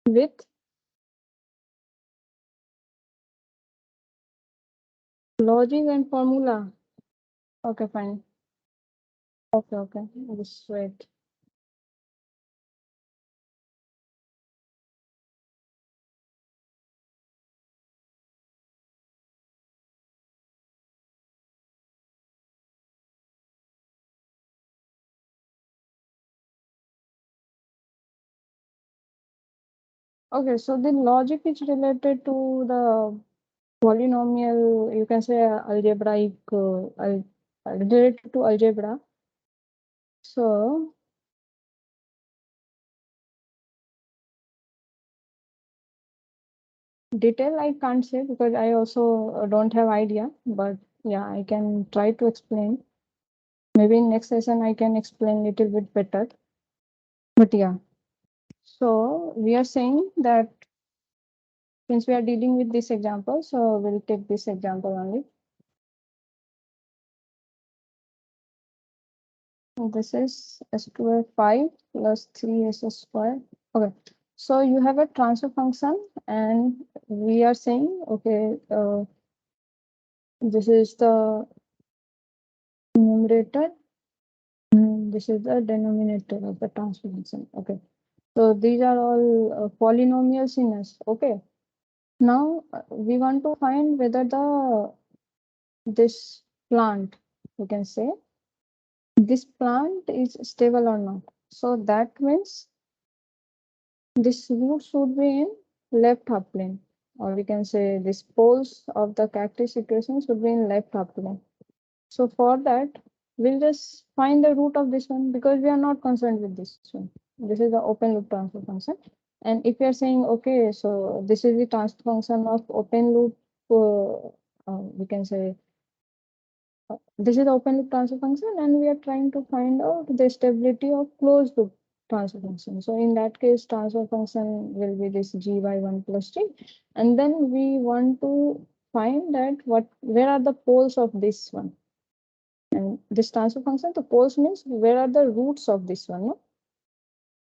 With logic and formula. Okay, fine. Okay, okay. Just wait. Okay, so the logic is related to the polynomial. You can say algebraic, related to algebra. So detail I can't say because I also don't have idea. But yeah, I can try to explain. Maybe in next session I can explain little bit better. But yeah. So we are saying that since we are dealing with this example, so we'll take this example only. This is s square 5 plus 3s square. Okay. So you have a transfer function and we are saying, okay, this is the numerator. This is the denominator of the transfer function. Okay. So these are all polynomials in S. Okay. Now we want to find whether this plant, we can say, this plant is stable or not. So that means this root should be in left half plane, or we can say this poles of the characteristic equation should be in left half plane. So for that, we'll just find the root of this one because we are not concerned with this one. This is the open loop transfer function. And if we are saying, okay, so this is the transfer function of open loop, we can say this is the open loop transfer function, and we are trying to find out the stability of closed loop transfer function. So in that case, transfer function will be this g by 1 plus g. And then we want to find that where are the poles of this one. And this transfer function, the poles means where are the roots of this one, no?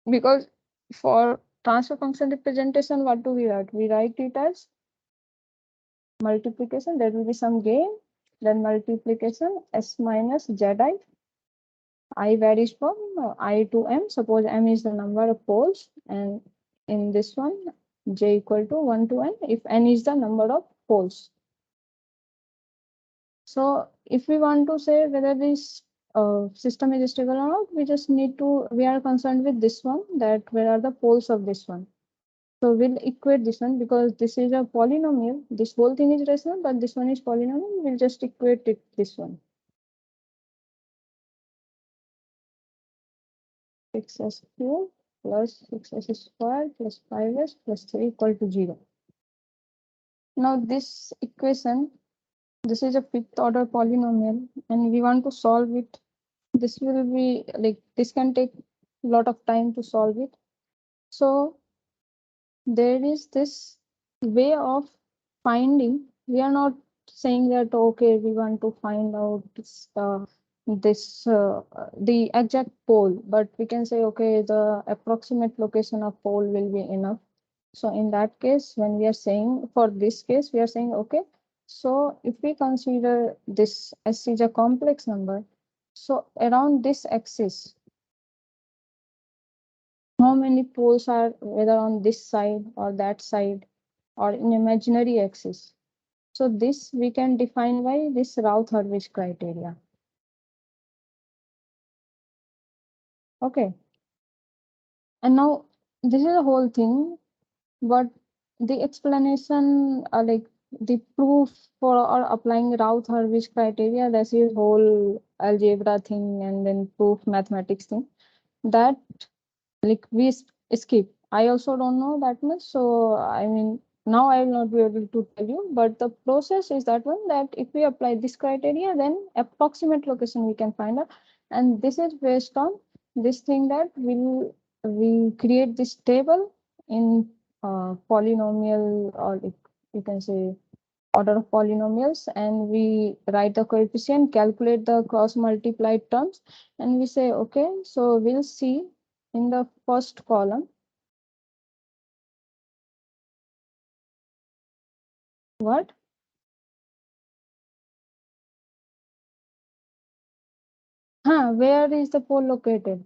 Because for transfer function representation, what do we write? We write it as multiplication, there will be some gain, then multiplication s minus zi. I varies from I to m. Suppose m is the number of poles, and in this one, j equal to 1 to n if n is the number of poles. So if we want to say whether this system is stable or not, we just need to, we are concerned with this one, that where are the poles of this one. So we'll equate this one because this is a polynomial. This whole thing is rational, but this one is polynomial. We'll just equate it this one. 6s cubed plus 6s squared plus 5s plus 3 equal to 0. Now this equation, this is a fifth order polynomial and we want to solve it. This will be like, this can take a lot of time to solve it. So there is this way of finding. We are not saying that, okay, we want to find out the exact pole, but we can say, okay, the approximate location of pole will be enough. So in that case, when we are saying, for this case, we are saying, okay, so if we consider this S is a complex number, so around this axis, how many poles are whether on this side or that side or in imaginary axis. So this we can define by this Routh-Hurwitz criteria. Okay. And now this is the whole thing, but the explanation, like the proof for or applying Routh-Hurwitz criteria, that's his whole algebra thing and then proof mathematics thing. That like we skip. I also don't know that much, so I mean now I will not be able to tell you, but the process is that one, that if we apply this criteria, then approximate location we can find out, and this is based on this thing that we create this table in polynomial, or you can say order of polynomials, and we write the coefficient, calculate the cross multiplied terms, and we say, okay, so we'll see in the first column what where is the pole located.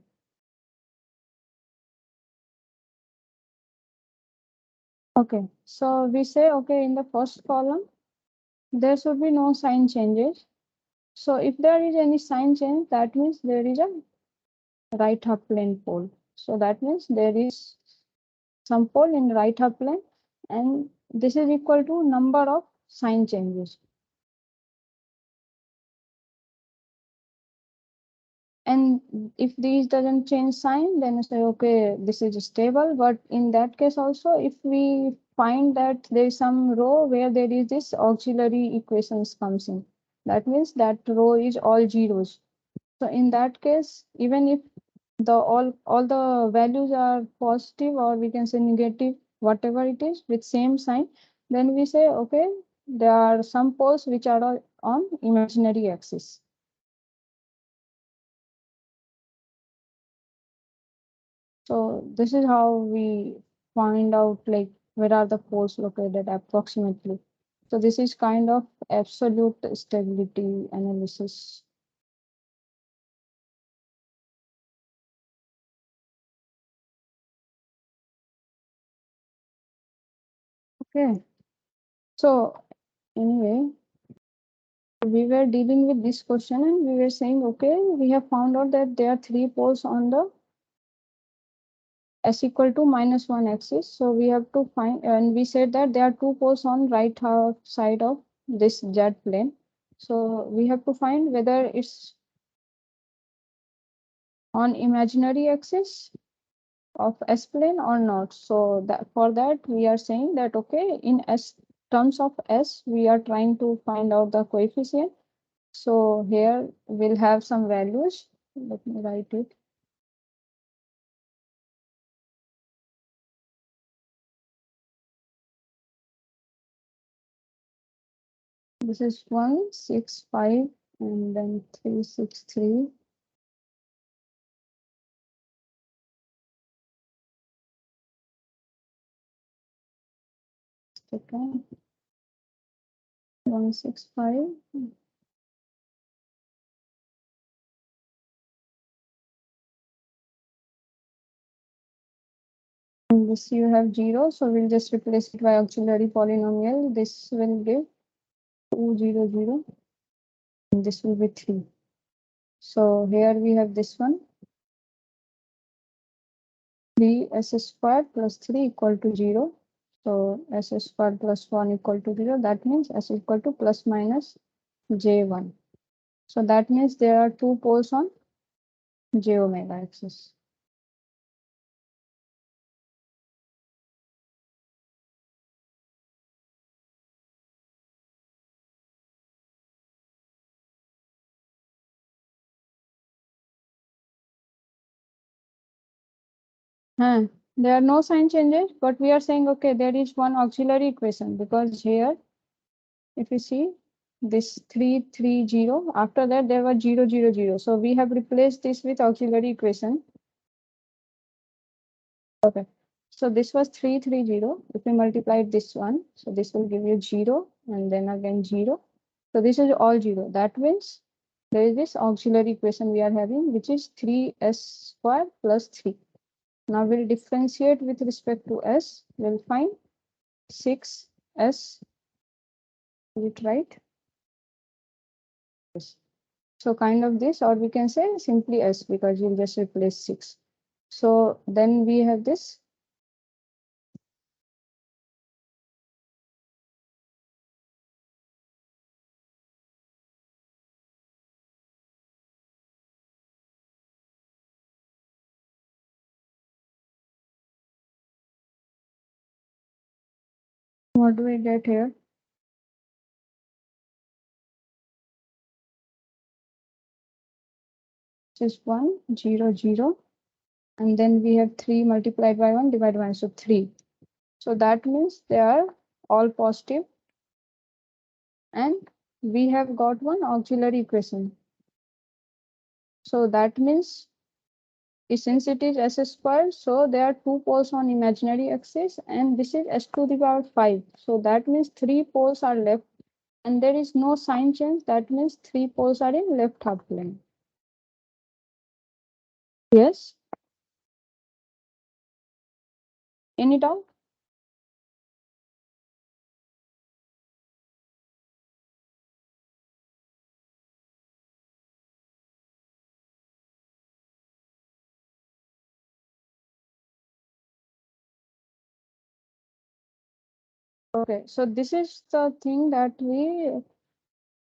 Okay, so we say, okay, in the first column there should be no sign changes. So if there is any sign change, that means there is a right half plane pole. So that means there is some pole in right half plane, and this is equal to number of sign changes. And if these doesn't change sign, then say, okay, this is stable. But in that case also, if we find that there is some row where there is this auxiliary equations comes in, that means that row is all zeros. So in that case, even if the all the values are positive, or we can say negative, whatever it is, with same sign, then we say okay, there are some poles which are on imaginary axis. So this is how we find out like where are the poles located approximately. So this is kind of absolute stability analysis. Okay. So anyway, we were dealing with this question and we were saying, okay, we have found out that there are three poles on the s equal to -1 axis. So we have to find, and we said that there are two poles on right half side of this z plane. So we have to find whether it's on imaginary axis of s plane or not. So that for that we are saying that okay, in s terms of s, we are trying to find out the coefficient. So here we'll have some values. Let me write it. This is 165 and then 363. Okay, 165. And this you have 0, so we'll just replace it by auxiliary polynomial. This will give 200, and this will be 3. So here we have this one. 3s squared plus 3 equal to 0. So s squared plus 1 equal to 0. That means s equal to plus minus j1. So that means there are two poles on j omega axis. There are no sign changes, but we are saying, okay, there is one auxiliary equation, because here, if you see this 330, after that there was 000. So we have replaced this with auxiliary equation. Okay. So this was 330. If we multiply this one, so this will give you 0 and then again 0. So this is all 0. That means there is this auxiliary equation we are having, which is 3s squared plus 3. Now we'll differentiate with respect to s. We'll find 6s. Is it right? Yes. So kind of this, or we can say simply s, because you'll just replace 6. So then we have this. What do we get here? This is 1, 0, 0. And then we have 3 multiplied by 1 divided by 1, so 3. So that means they are all positive, and we have got one auxiliary equation. So that means since it is s squared, so there are two poles on imaginary axis, and this is s to the power 5. So that means 3 poles are left, and there is no sign change. That means 3 poles are in left half plane. Yes. Any doubt? Okay, so this is the thing that we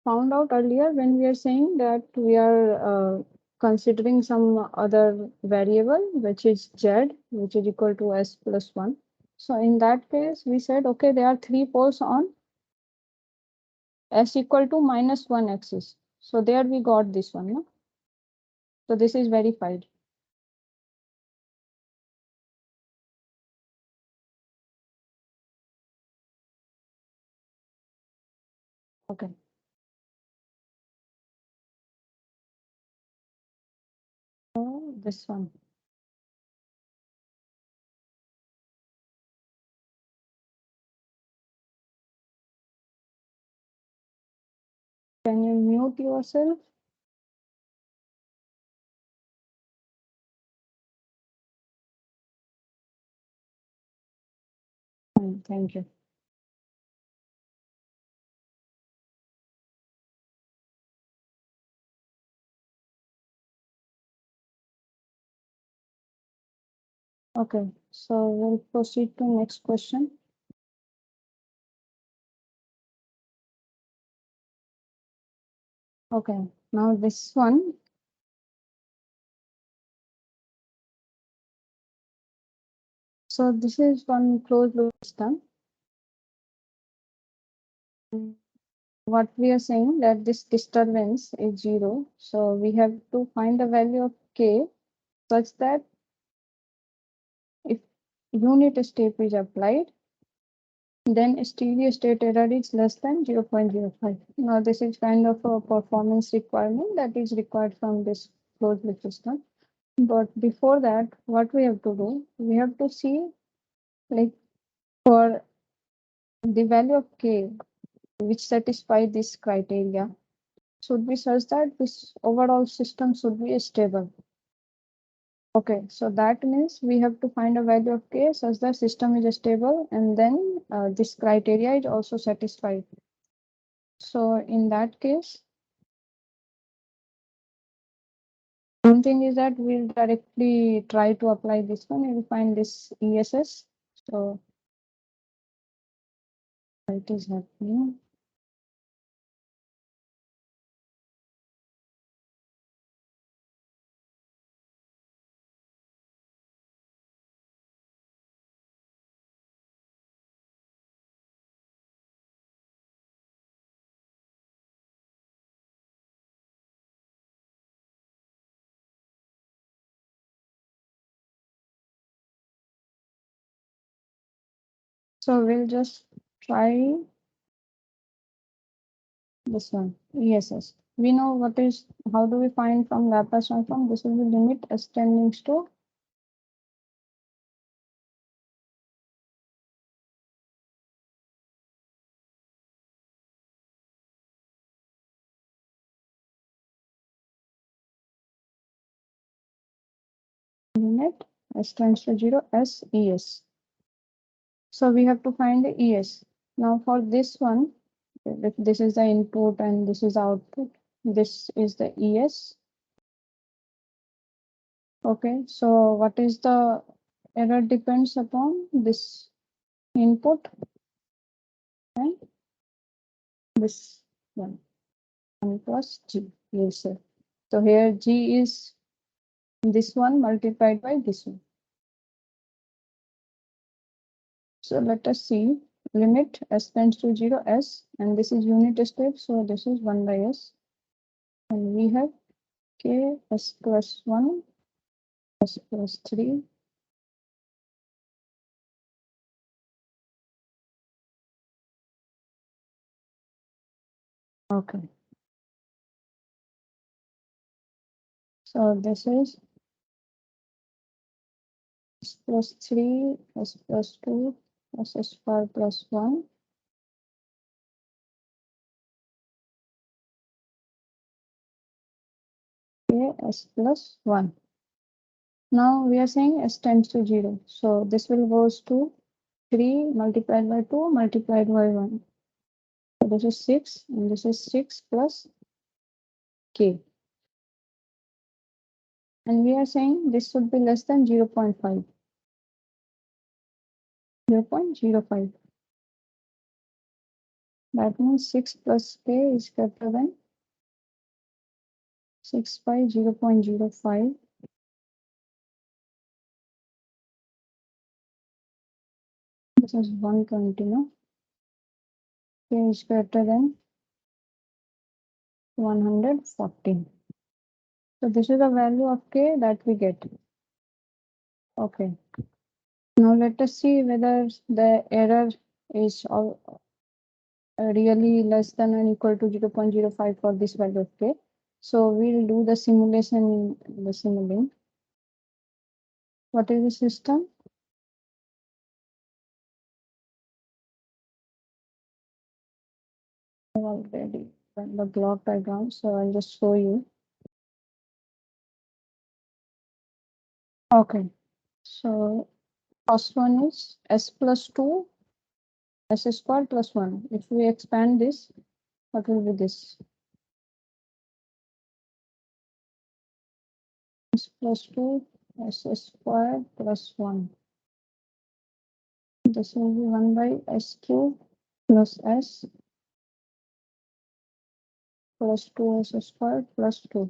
found out earlier when we are saying that we are considering some other variable, which is z, which is equal to s plus 1. So in that case, we said, okay, there are 3 poles on s equal to -1 axis. So there we got this one. No? So this is verified. Okay. So this one. Can you mute yourself? Fine, thank you. Okay, so we'll proceed to next question. Okay, now this one. So this is one closed loop system. What we are saying that this disturbance is 0. So we have to find the value of k such that if unit step is applied, then steady state error is less than 0.05. Now this is kind of a performance requirement that is required from this closed loop system. But before that, what we have to do, we have to see like for the value of k which satisfy this criteria should be such that this overall system should be stable. Okay, so that means we have to find a value of k such that system is stable and then this criteria is also satisfied. So in that case, one thing is that we'll directly try to apply this one and we'll find this ESS. So it is happening. So we'll just try this one, ESS. We know what is, how do we find from Laplace transform? This is the limit as tending to limit s tends to 0 as ES. So we have to find the ES. Now for this one, if this is the input and this is output, this is the ES. Okay, so what is the error depends upon this input and this one plus G. Yes, sir. So here G is this one multiplied by this one. So let us see limit s tends to 0 s and this is unit step. So this is 1 by s and we have k s plus 1 s plus 3 okay. So this is s plus 3 s plus 2 s square plus 1 k s plus 1. Now we are saying s tends to 0. So this will goes to 3 multiplied by 2 multiplied by 1. So this is 6 and this is 6 plus k. And we are saying this should be less than 0.5. 0.05. That means 6 plus k is greater than 6 by 0.05. This is 120 now. K is greater than 114. So this is the value of k that we get. Okay. Now let us see whether the error is really less than or equal to 0.05 for this value of k. So we'll do the simulation in the Simulink. What is the system? Already done the block diagram, so I'll just show you. Okay, so first one is s plus 2 s squared plus 1. If we expand this, what will be this? S plus 2 s squared plus 1. This will be 1 by s cube plus s plus 2s squared plus 2.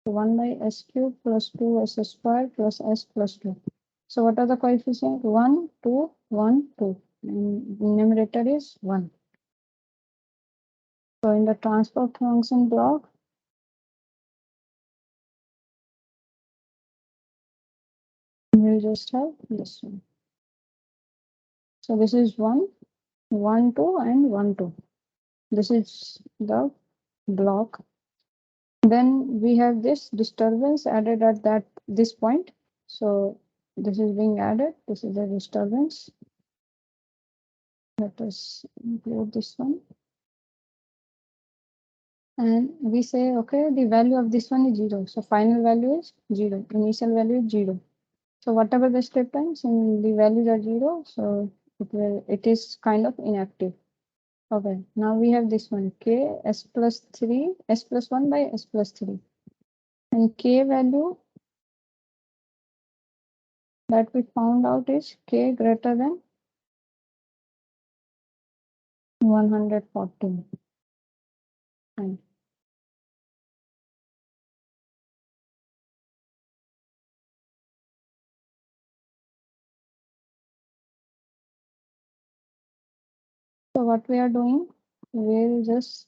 So 1 by s cube plus 2s squared plus s plus 2. So what are the coefficients? 1, 2, 1, 2. And numerator is 1. So in the transfer function block, we'll just have this one. So this is 1, 1, 2, and 1, 2. This is the block. Then we have this disturbance added at this point. So this is being added. This is the disturbance. Let us include this one. And we say, okay, the value of this one is 0. So final value is 0. Initial value is 0. So whatever the step times and the values are 0. So it is kind of inactive. Okay, now we have this one k s plus 3 s plus 1 by s plus 3, and k value that we found out is k greater than 114. And so what we are doing, we'll just,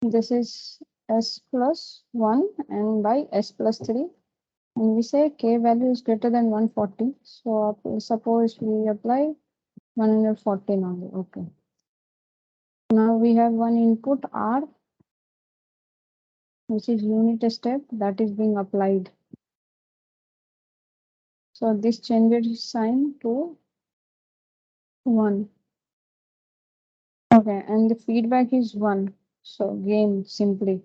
this is s plus 1 and by s plus 3, and we say k value is greater than 140. So suppose we apply 114 only. Okay. Now we have one input R, which is unit step that is being applied. So this changes sign to 1. Okay, and the feedback is 1. So again, simply,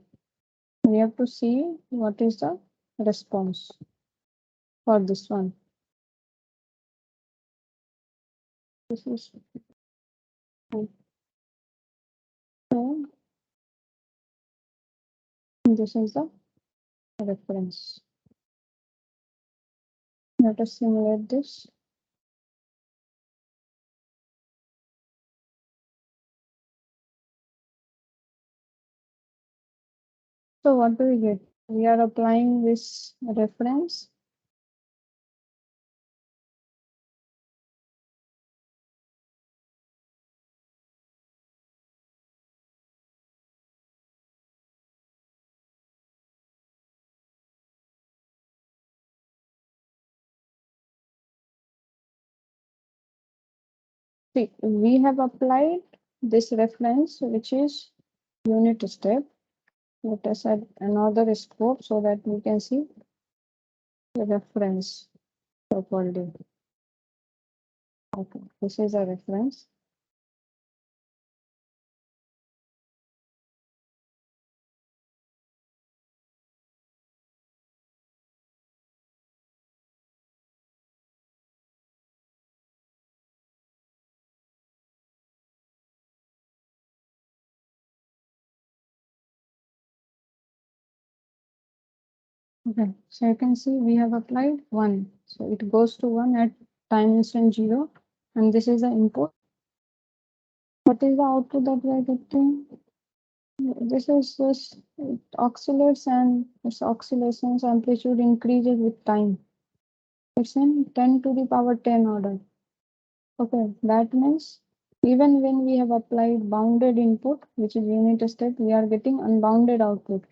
we have to see what is the response for this one. This is so this is the reference. Let us simulate this. So what do we get? We are applying this reference. See, we have applied this reference, which is unit step. Let us add another scope so that we can see the reference properly. Okay, this is a reference. Okay, so you can see we have applied 1. So it goes to 1 at time instant 0, and this is the input. What is the output that we are getting? This is just, it oscillates, and its oscillations amplitude increases with time. It's in 10 to the power 10 order. Okay, that means even when we have applied bounded input, which is unit step, we are getting unbounded output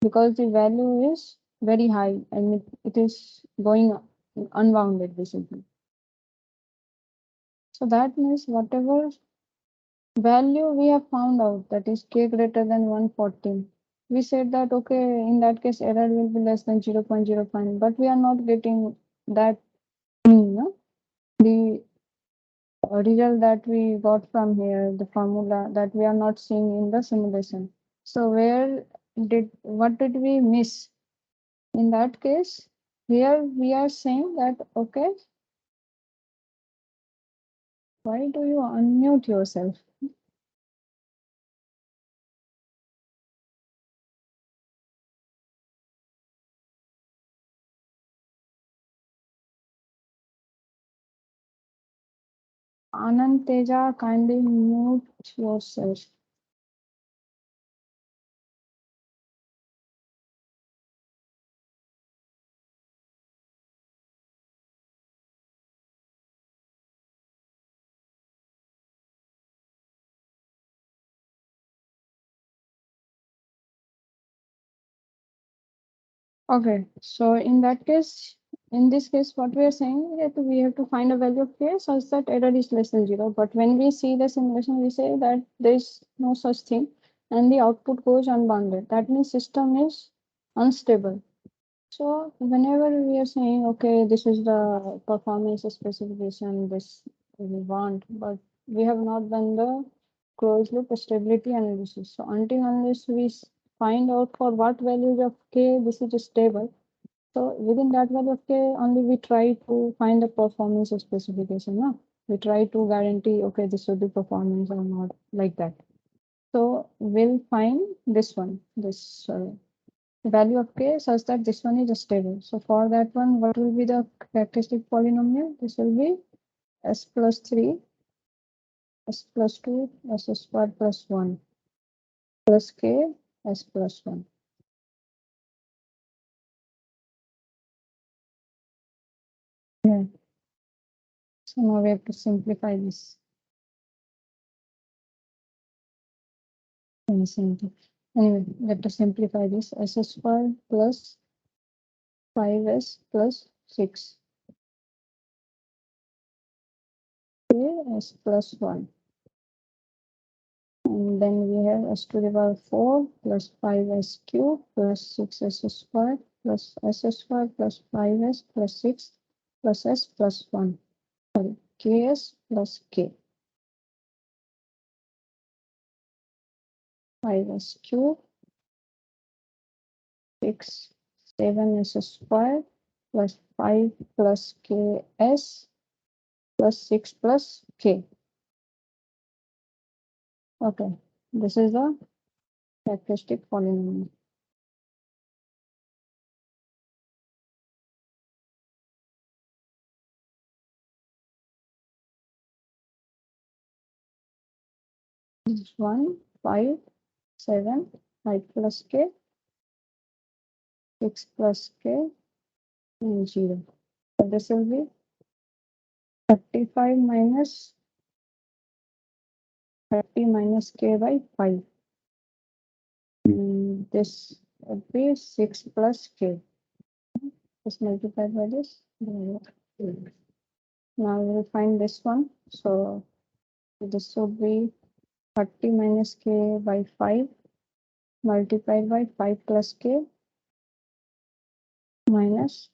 because the value is very high and it is going unbounded basically. So that means whatever value we have found out, that is k greater than 114. We said that okay, in that case error will be less than 0.05, but we are not getting that mean, no? The result that we got from here, the formula that we are not seeing in the simulation. So what did we miss? In that case, here we are saying that okay, why do you unmute yourself? Anand Teja, kindly mute yourself. Okay, so in this case, what we are saying is that we have to find a value of k such that error is less than zero. But when we see the simulation, we say that there is no such thing, and the output goes unbounded. That means system is unstable. So whenever we are saying, okay, this is the performance specification, this we want, but we have not done the closed loop stability analysis. So until unless we find out for what values of k this is stable, so within that value of k only we try to find the performance specification. No? We try to guarantee, okay, this will be performance or not, like that. So we'll find this one, this value of k such that this one is stable. So for that one, what will be the characteristic polynomial? This will be s plus 3, s plus 2, s squared plus 1 plus k, s plus 1. Yeah. So now we have to simplify this. Anyway, we have to simplify this. S squared plus 5s plus 6 k, s plus 1. And then we have s to the power 4 plus 5s cube plus 6s squared plus s squared plus 5s plus 6 plus s plus 1. Sorry, ks plus k. 5s cube, 6, 7s squared plus 5 plus ks plus 6 plus k. Okay, this is the characteristic polynomial. This is 1, 5, 7, 5 plus k, 6 plus k, and 0. So this will be 35 minus 30 minus k by 5. This would be 6 plus k. Just multiplied by this. Now we will find this one. So this would be 30 minus k by 5 multiplied by 5 plus k minus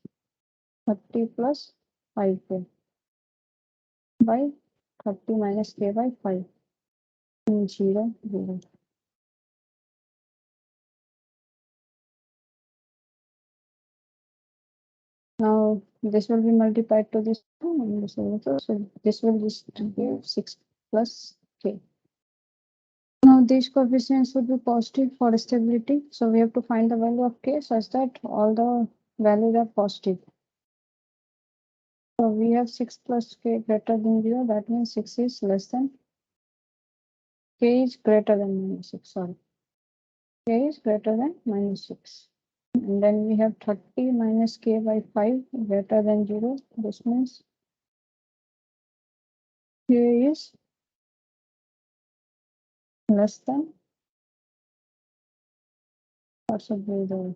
30 plus 5k by 30 minus k by 5. 0, 0. Now this will be multiplied to this one and this will also, so this will just give 6 plus k. Now these coefficients would be positive for stability. So we have to find the value of k such that all the values are positive. So we have 6 plus k greater than 0. That means 6 is less than k is greater than minus 6. Sorry. K is greater than minus 6. And then we have 30 minus k by 5 greater than 0. This means k is less than, what should be the,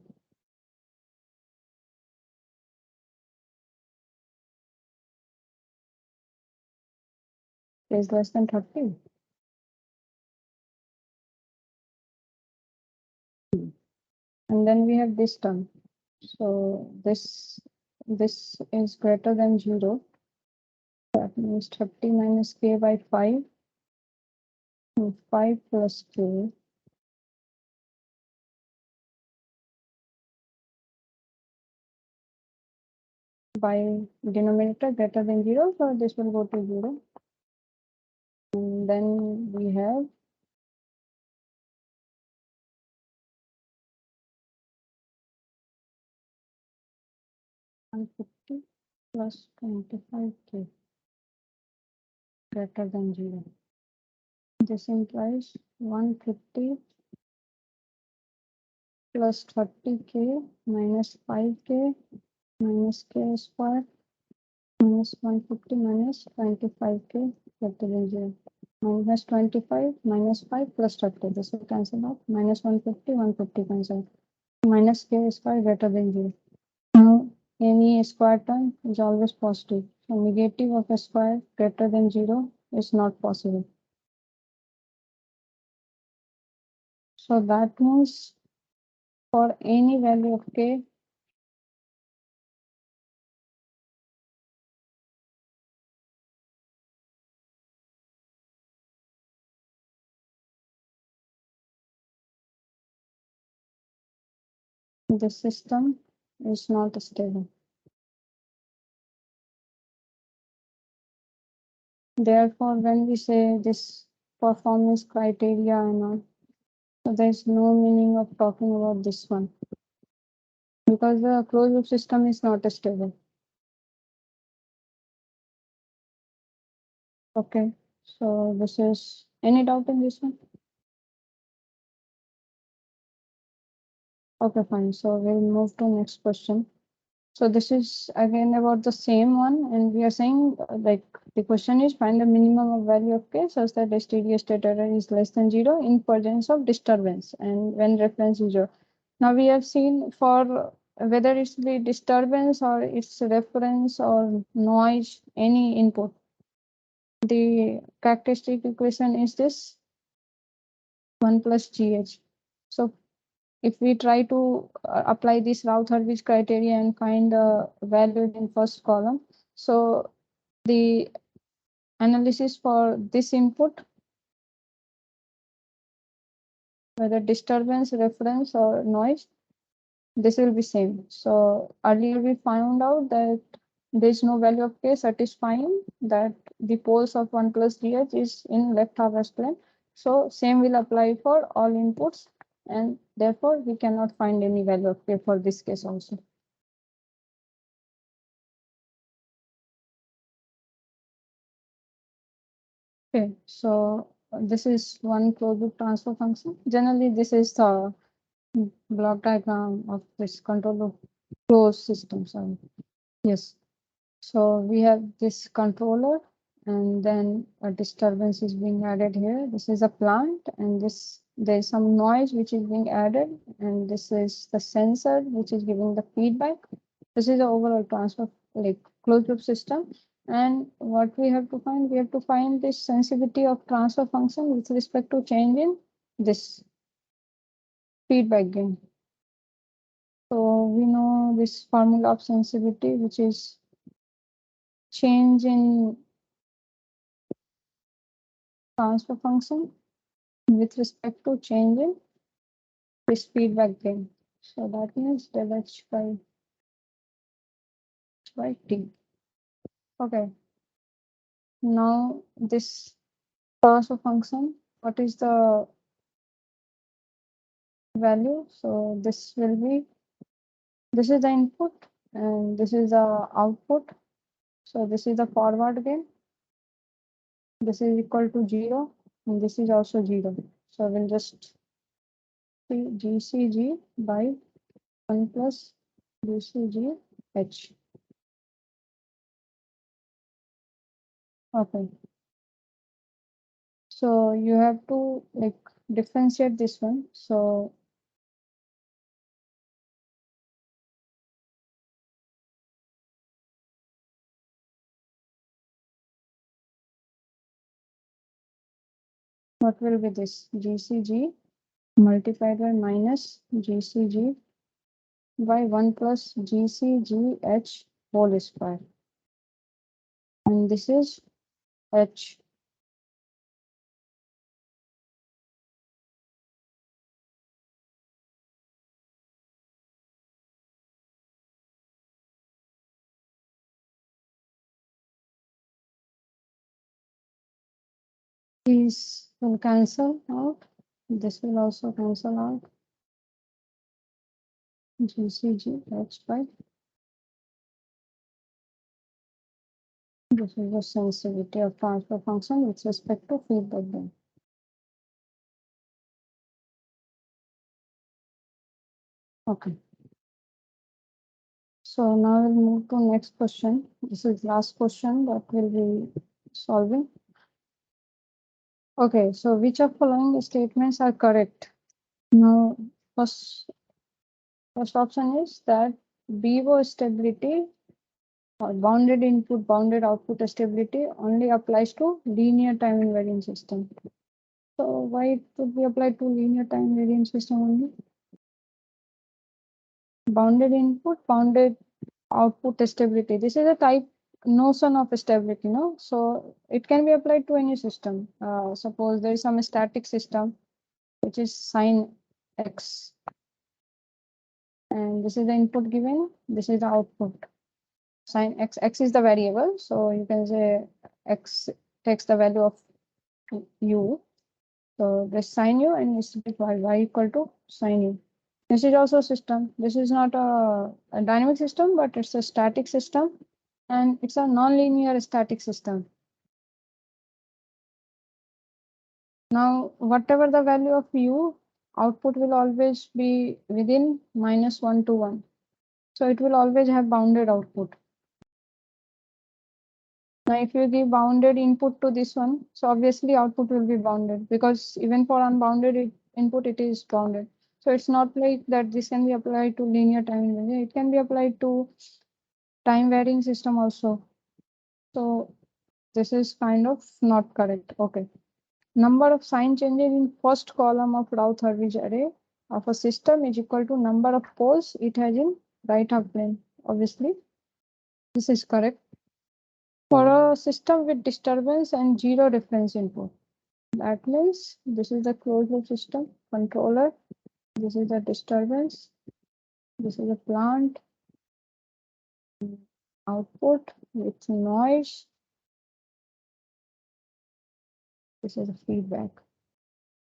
is less than 30. And then we have this term. So this is greater than 0. That means 30 minus k by 5, and 5 plus k by denominator greater than 0. So this will go to 0. And then we have 150 plus 25k greater than 0. This implies 150 plus 30k minus 5k minus k square minus 150 minus 25k greater than 0. Minus 25 minus 5 plus 30. This will cancel out. Minus 150, 150 cancel. Minus k square greater than 0. Now, any square term is always positive. So negative of a square greater than 0 is not possible. So that means for any value of k, the system is not stable. Therefore, when we say this performance criteria and all, so there's no meaning of talking about this one because the closed loop system is not stable. Okay, so this is any doubt in this one? Okay, fine. So we'll move to next question. So this is again about the same one, and we are saying like the question is find the minimum of value of k such that the steady state error is less than 0 in presence of disturbance and when reference is 0. Now we have seen for whether it's the disturbance or it's reference or noise, any input, the characteristic equation is this 1 plus gh. So if we try to apply this Rautherwich criteria and find the value in first column, so the analysis for this input, whether disturbance, reference, or noise, this will be same. So earlier we found out that there is no value of k satisfying that the poles of 1 plus gh is in left half as plane. So same will apply for all inputs, and therefore we cannot find any value of k for this case also. Okay, so this is one closed loop transfer function. Generally, this is the block diagram of this control loop closed system. Sorry. Yes. So we have this controller, and then a disturbance is being added here. This is a plant, and this there's some noise which is being added, and this is the sensor which is giving the feedback. This is the overall transfer like closed loop system. And what we have to find, we have to find this sensitivity of transfer function with respect to change in this feedback gain. So we know this formula of sensitivity, which is change in transfer function with respect to change in this feedback gain. So that means del h by t. Okay. Now this transfer function, what is the value? So this will be, this is the input and this is the output. So this is the forward gain. This is equal to 0 and this is also 0. So we'll just see GCG by 1 plus GCG H. Okay. So you have to like differentiate this one. So what will be this? GCG multiplied by minus GCG by 1 plus GCGH whole square. And this is H. These will cancel out. This will also cancel out. GCGH by. This is the sensitivity of transfer function with respect to feedback gain. Okay. So now we'll move to next question. This is last question that we'll be solving. Okay, so which of following statements are correct? Now, first option is that BO stability or bounded input, bounded output stability only applies to linear time invariant system. So why it would be applied to linear time invariant system only? Bounded input, bounded output stability. This is a type notion of stability, no? So it can be applied to any system. Suppose there is some static system, which is sine x. And this is the input given, this is the output. Sine x, x is the variable. So you can say x takes the value of u. So this sine u and this is y equal to sine u. This is also a system. This is not a dynamic system, but it's a static system. And it's a non-linear static system. Now, whatever the value of u, output will always be within -1 to 1. So it will always have bounded output. Now, if you give bounded input to this one, so obviously output will be bounded, because even for unbounded input, it is bounded. So it's not like that this can be applied to linear time invariant. It can be applied to time varying system also. So this is kind of not correct. Okay. Number of sign changes in first column of Routh-Hurwitz array of a system is equal to number of poles it has in right half plane. Obviously, this is correct. For a system with disturbance and zero reference input, that means this is the closed loop system controller. This is the disturbance. This is a plant output with noise. This is a feedback.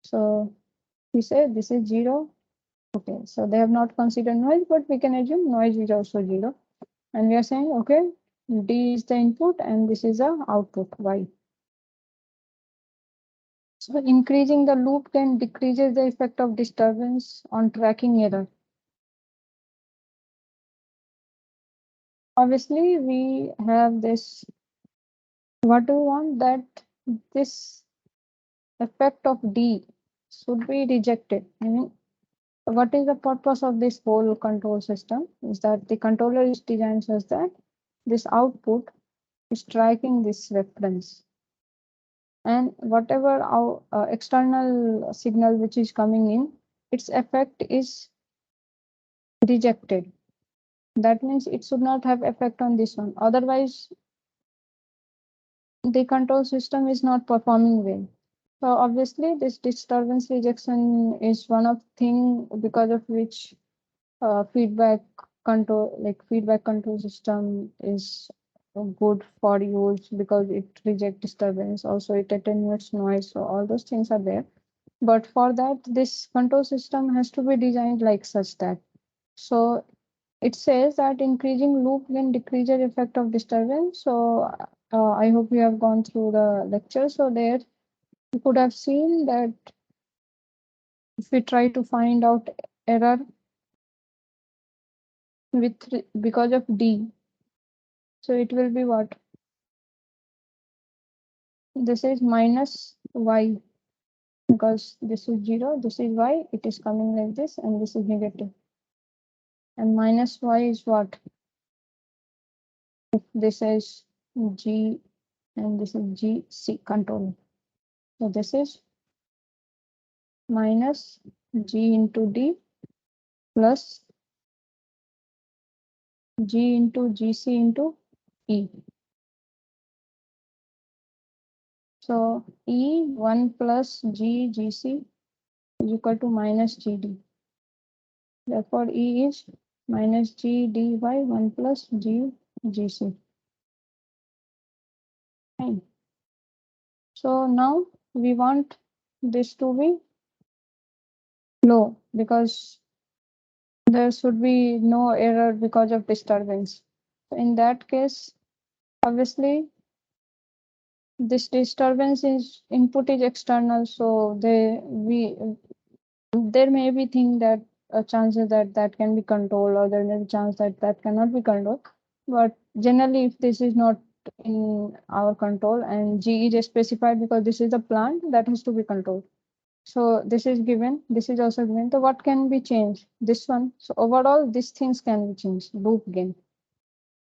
So we say this is zero. Okay, so they have not considered noise, but we can assume noise is also zero. And we are saying, okay, D is the input and this is the output, Y. So increasing the loop gain decreases the effect of disturbance on tracking error. Obviously, we have this, what do we want? That this effect of D should be rejected. I mean, what is the purpose of this whole control system? Is that the controller is designed such that this output is tracking this reference. And whatever our external signal which is coming in, its effect is rejected. That means it should not have effect on this one. Otherwise, the control system is not performing well. So obviously, this disturbance rejection is one of thing because of which feedback feedback control system is good for use, because it reject disturbance. Also, it attenuates noise. So all those things are there. But for that, this control system has to be designed like such that. So it says that increasing loop gain decreases effect of disturbance. So I hope you have gone through the lecture. So there you could have seen that if we try to find out error with because of D, so it will be what? This is minus Y, because this is 0, this is Y, it is coming like this, and this is negative. And minus Y is what? If this is G and this is GC control. So this is minus G into D plus G into GC into E. So E 1 plus GC is equal to minus GD. Therefore, E is minus GD by 1 plus GC. Fine. So now we want this to be low because there should be no error because of disturbance. So in that case, obviously, this disturbance is input is external, so there may be thing that chances that that can be controlled, or there may be chance that that cannot be controlled. But generally, if this is not in our control and G is specified because this is the plant that has to be controlled. So this is given, this is also given. So what can be changed? This one. So overall, these things can be changed. Loop gain,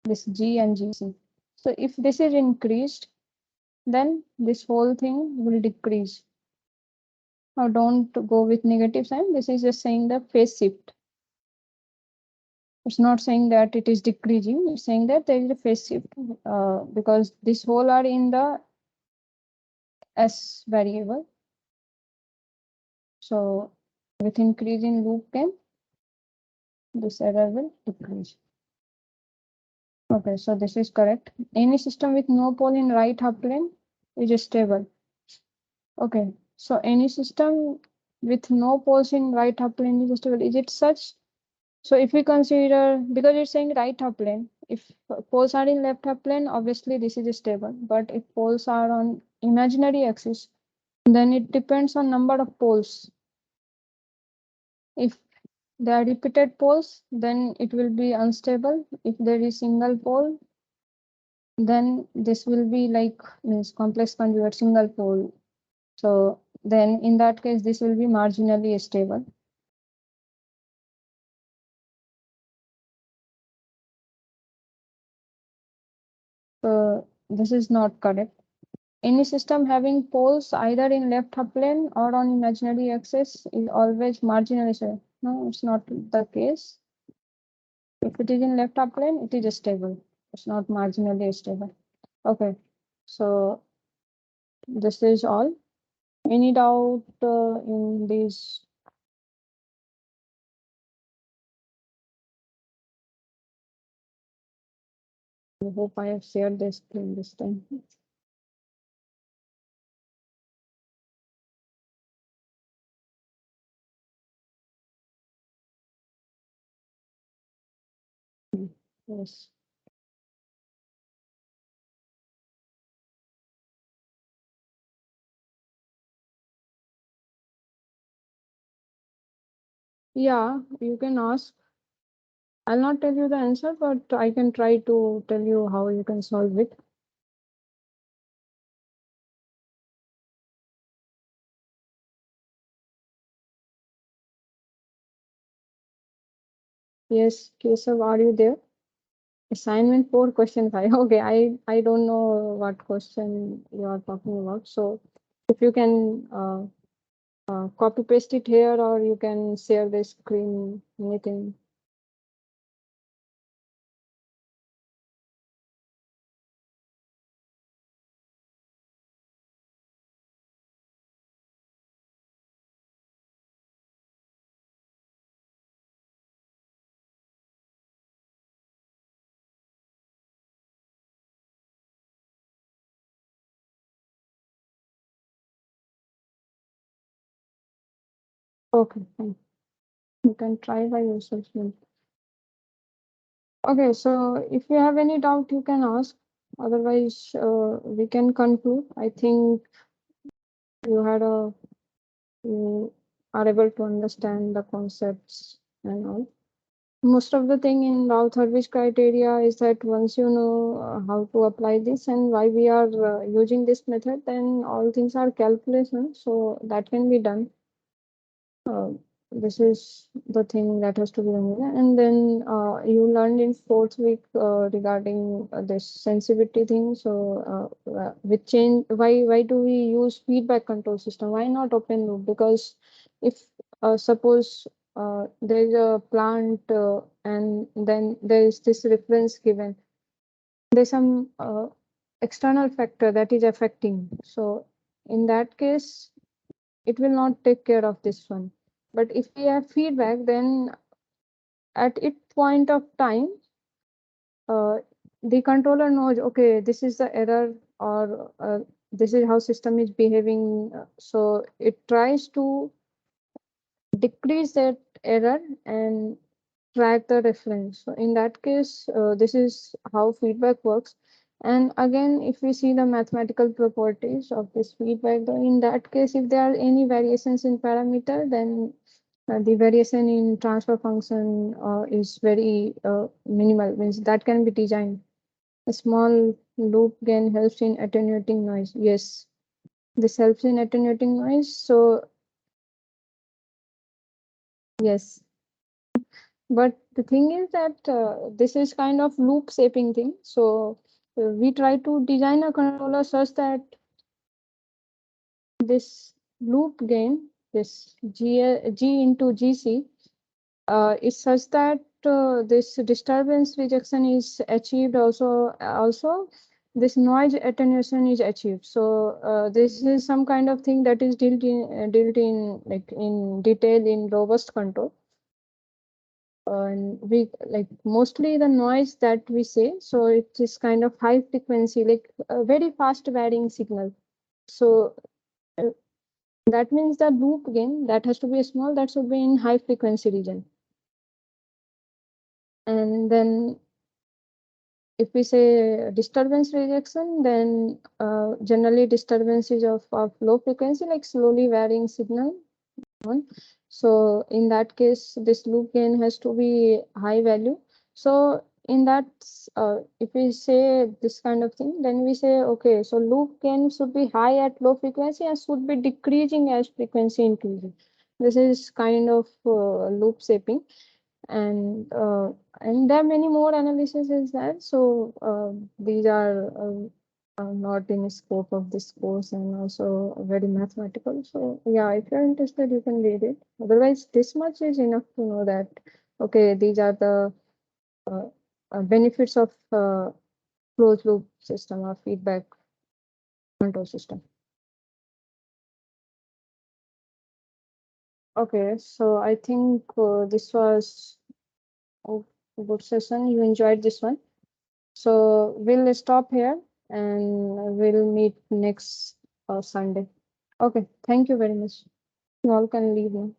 this G and GC. So if this is increased, then this whole thing will decrease. Now don't go with negative sign. This is just saying the phase shift. It's not saying that it is decreasing. It's saying that there is a phase shift because this whole are in the S variable. So with increase in loop gain, this error will decrease. Okay, so this is correct. Any system with no pole in right half plane is stable. Okay, so any system with no poles in right half plane is stable. Is it such? So if we consider, because it's saying right half plane, if poles are in left half plane, obviously this is stable. But if poles are on imaginary axis, then it depends on number of poles. If they are repeated poles, then it will be unstable. If there is single pole, then this will be like means complex conjugate single pole. So then in that case, this will be marginally stable. So this is not correct. Any system having poles either in left half plane or on imaginary axis is always marginally stable. No, it's not the case. If it is in left half plane, it is stable. It's not marginally stable. Okay, so this is all. Any doubt in this? I hope I have shared this screen this time. Yes. Yeah, you can ask. I'll not tell you the answer, but I can try to tell you how you can solve it. Yes, Kesav, are you there? Assignment 4, question 5. Okay, I don't know what question you are talking about. So if you can copy paste it here, or you can share the screen, anything. Okay, fine. You can try by yourself then. Okay, so if you have any doubt, you can ask. Otherwise, we can conclude. I think you had a you are able to understand the concepts and all. Most of the thing in route service criteria is that once you know how to apply this and why we are using this method, then all things are calculation, so that can be done. uh, this is the thing that has to be done here. And then you learned in fourth week regarding this sensitivity thing. So with change, why do we use feedback control system? Why not open loop? Because if Suppose there is a plant and then there is this reference given. There's some external factor that is affecting. So in that case, it will not take care of this one. But if we have feedback, then at it point of time, uh, the controller knows, okay, this is the error, or this is how system is behaving. So it tries to decrease that error and track the reference. So in that case, this is how feedback works. And again, if we see the mathematical properties of this feedback, then in that case, if there are any variations in parameter, then the variation in transfer function is very minimal, means that can be designed. A small loop gain helps in attenuating noise. Yes, this helps in attenuating noise. So yes, but the thing is that this is kind of loop shaping thing. So we try to design a controller such that this loop gain, this G into GC, is such that this disturbance rejection is achieved. Also this noise attenuation is achieved. So this is some kind of thing that is dealt in like in detail in robust control. And we like mostly the noise that we say, so it is kind of high frequency, like a very fast varying signal. So uh, that means the loop gain that has to be small, that should be in high frequency region. And then if we say disturbance rejection, then generally disturbance is of low frequency, like slowly varying signal one. So in that case, this loop gain has to be high value. So in that, if we say this kind of thing, then we say, okay, so loop gain should be high at low frequency and should be decreasing as frequency increases. This is kind of loop shaping. And there are many more analysis is that. So these are not in scope of this course and also very mathematical. So yeah, if you're interested, you can read it. Otherwise, this much is enough to know that, okay, these are the uh, benefits of closed loop system or feedback control system. Okay, so I think this was a good session. You enjoyed this one. So we'll stop here and we'll meet next Sunday. Okay, thank you very much. You all can leave now.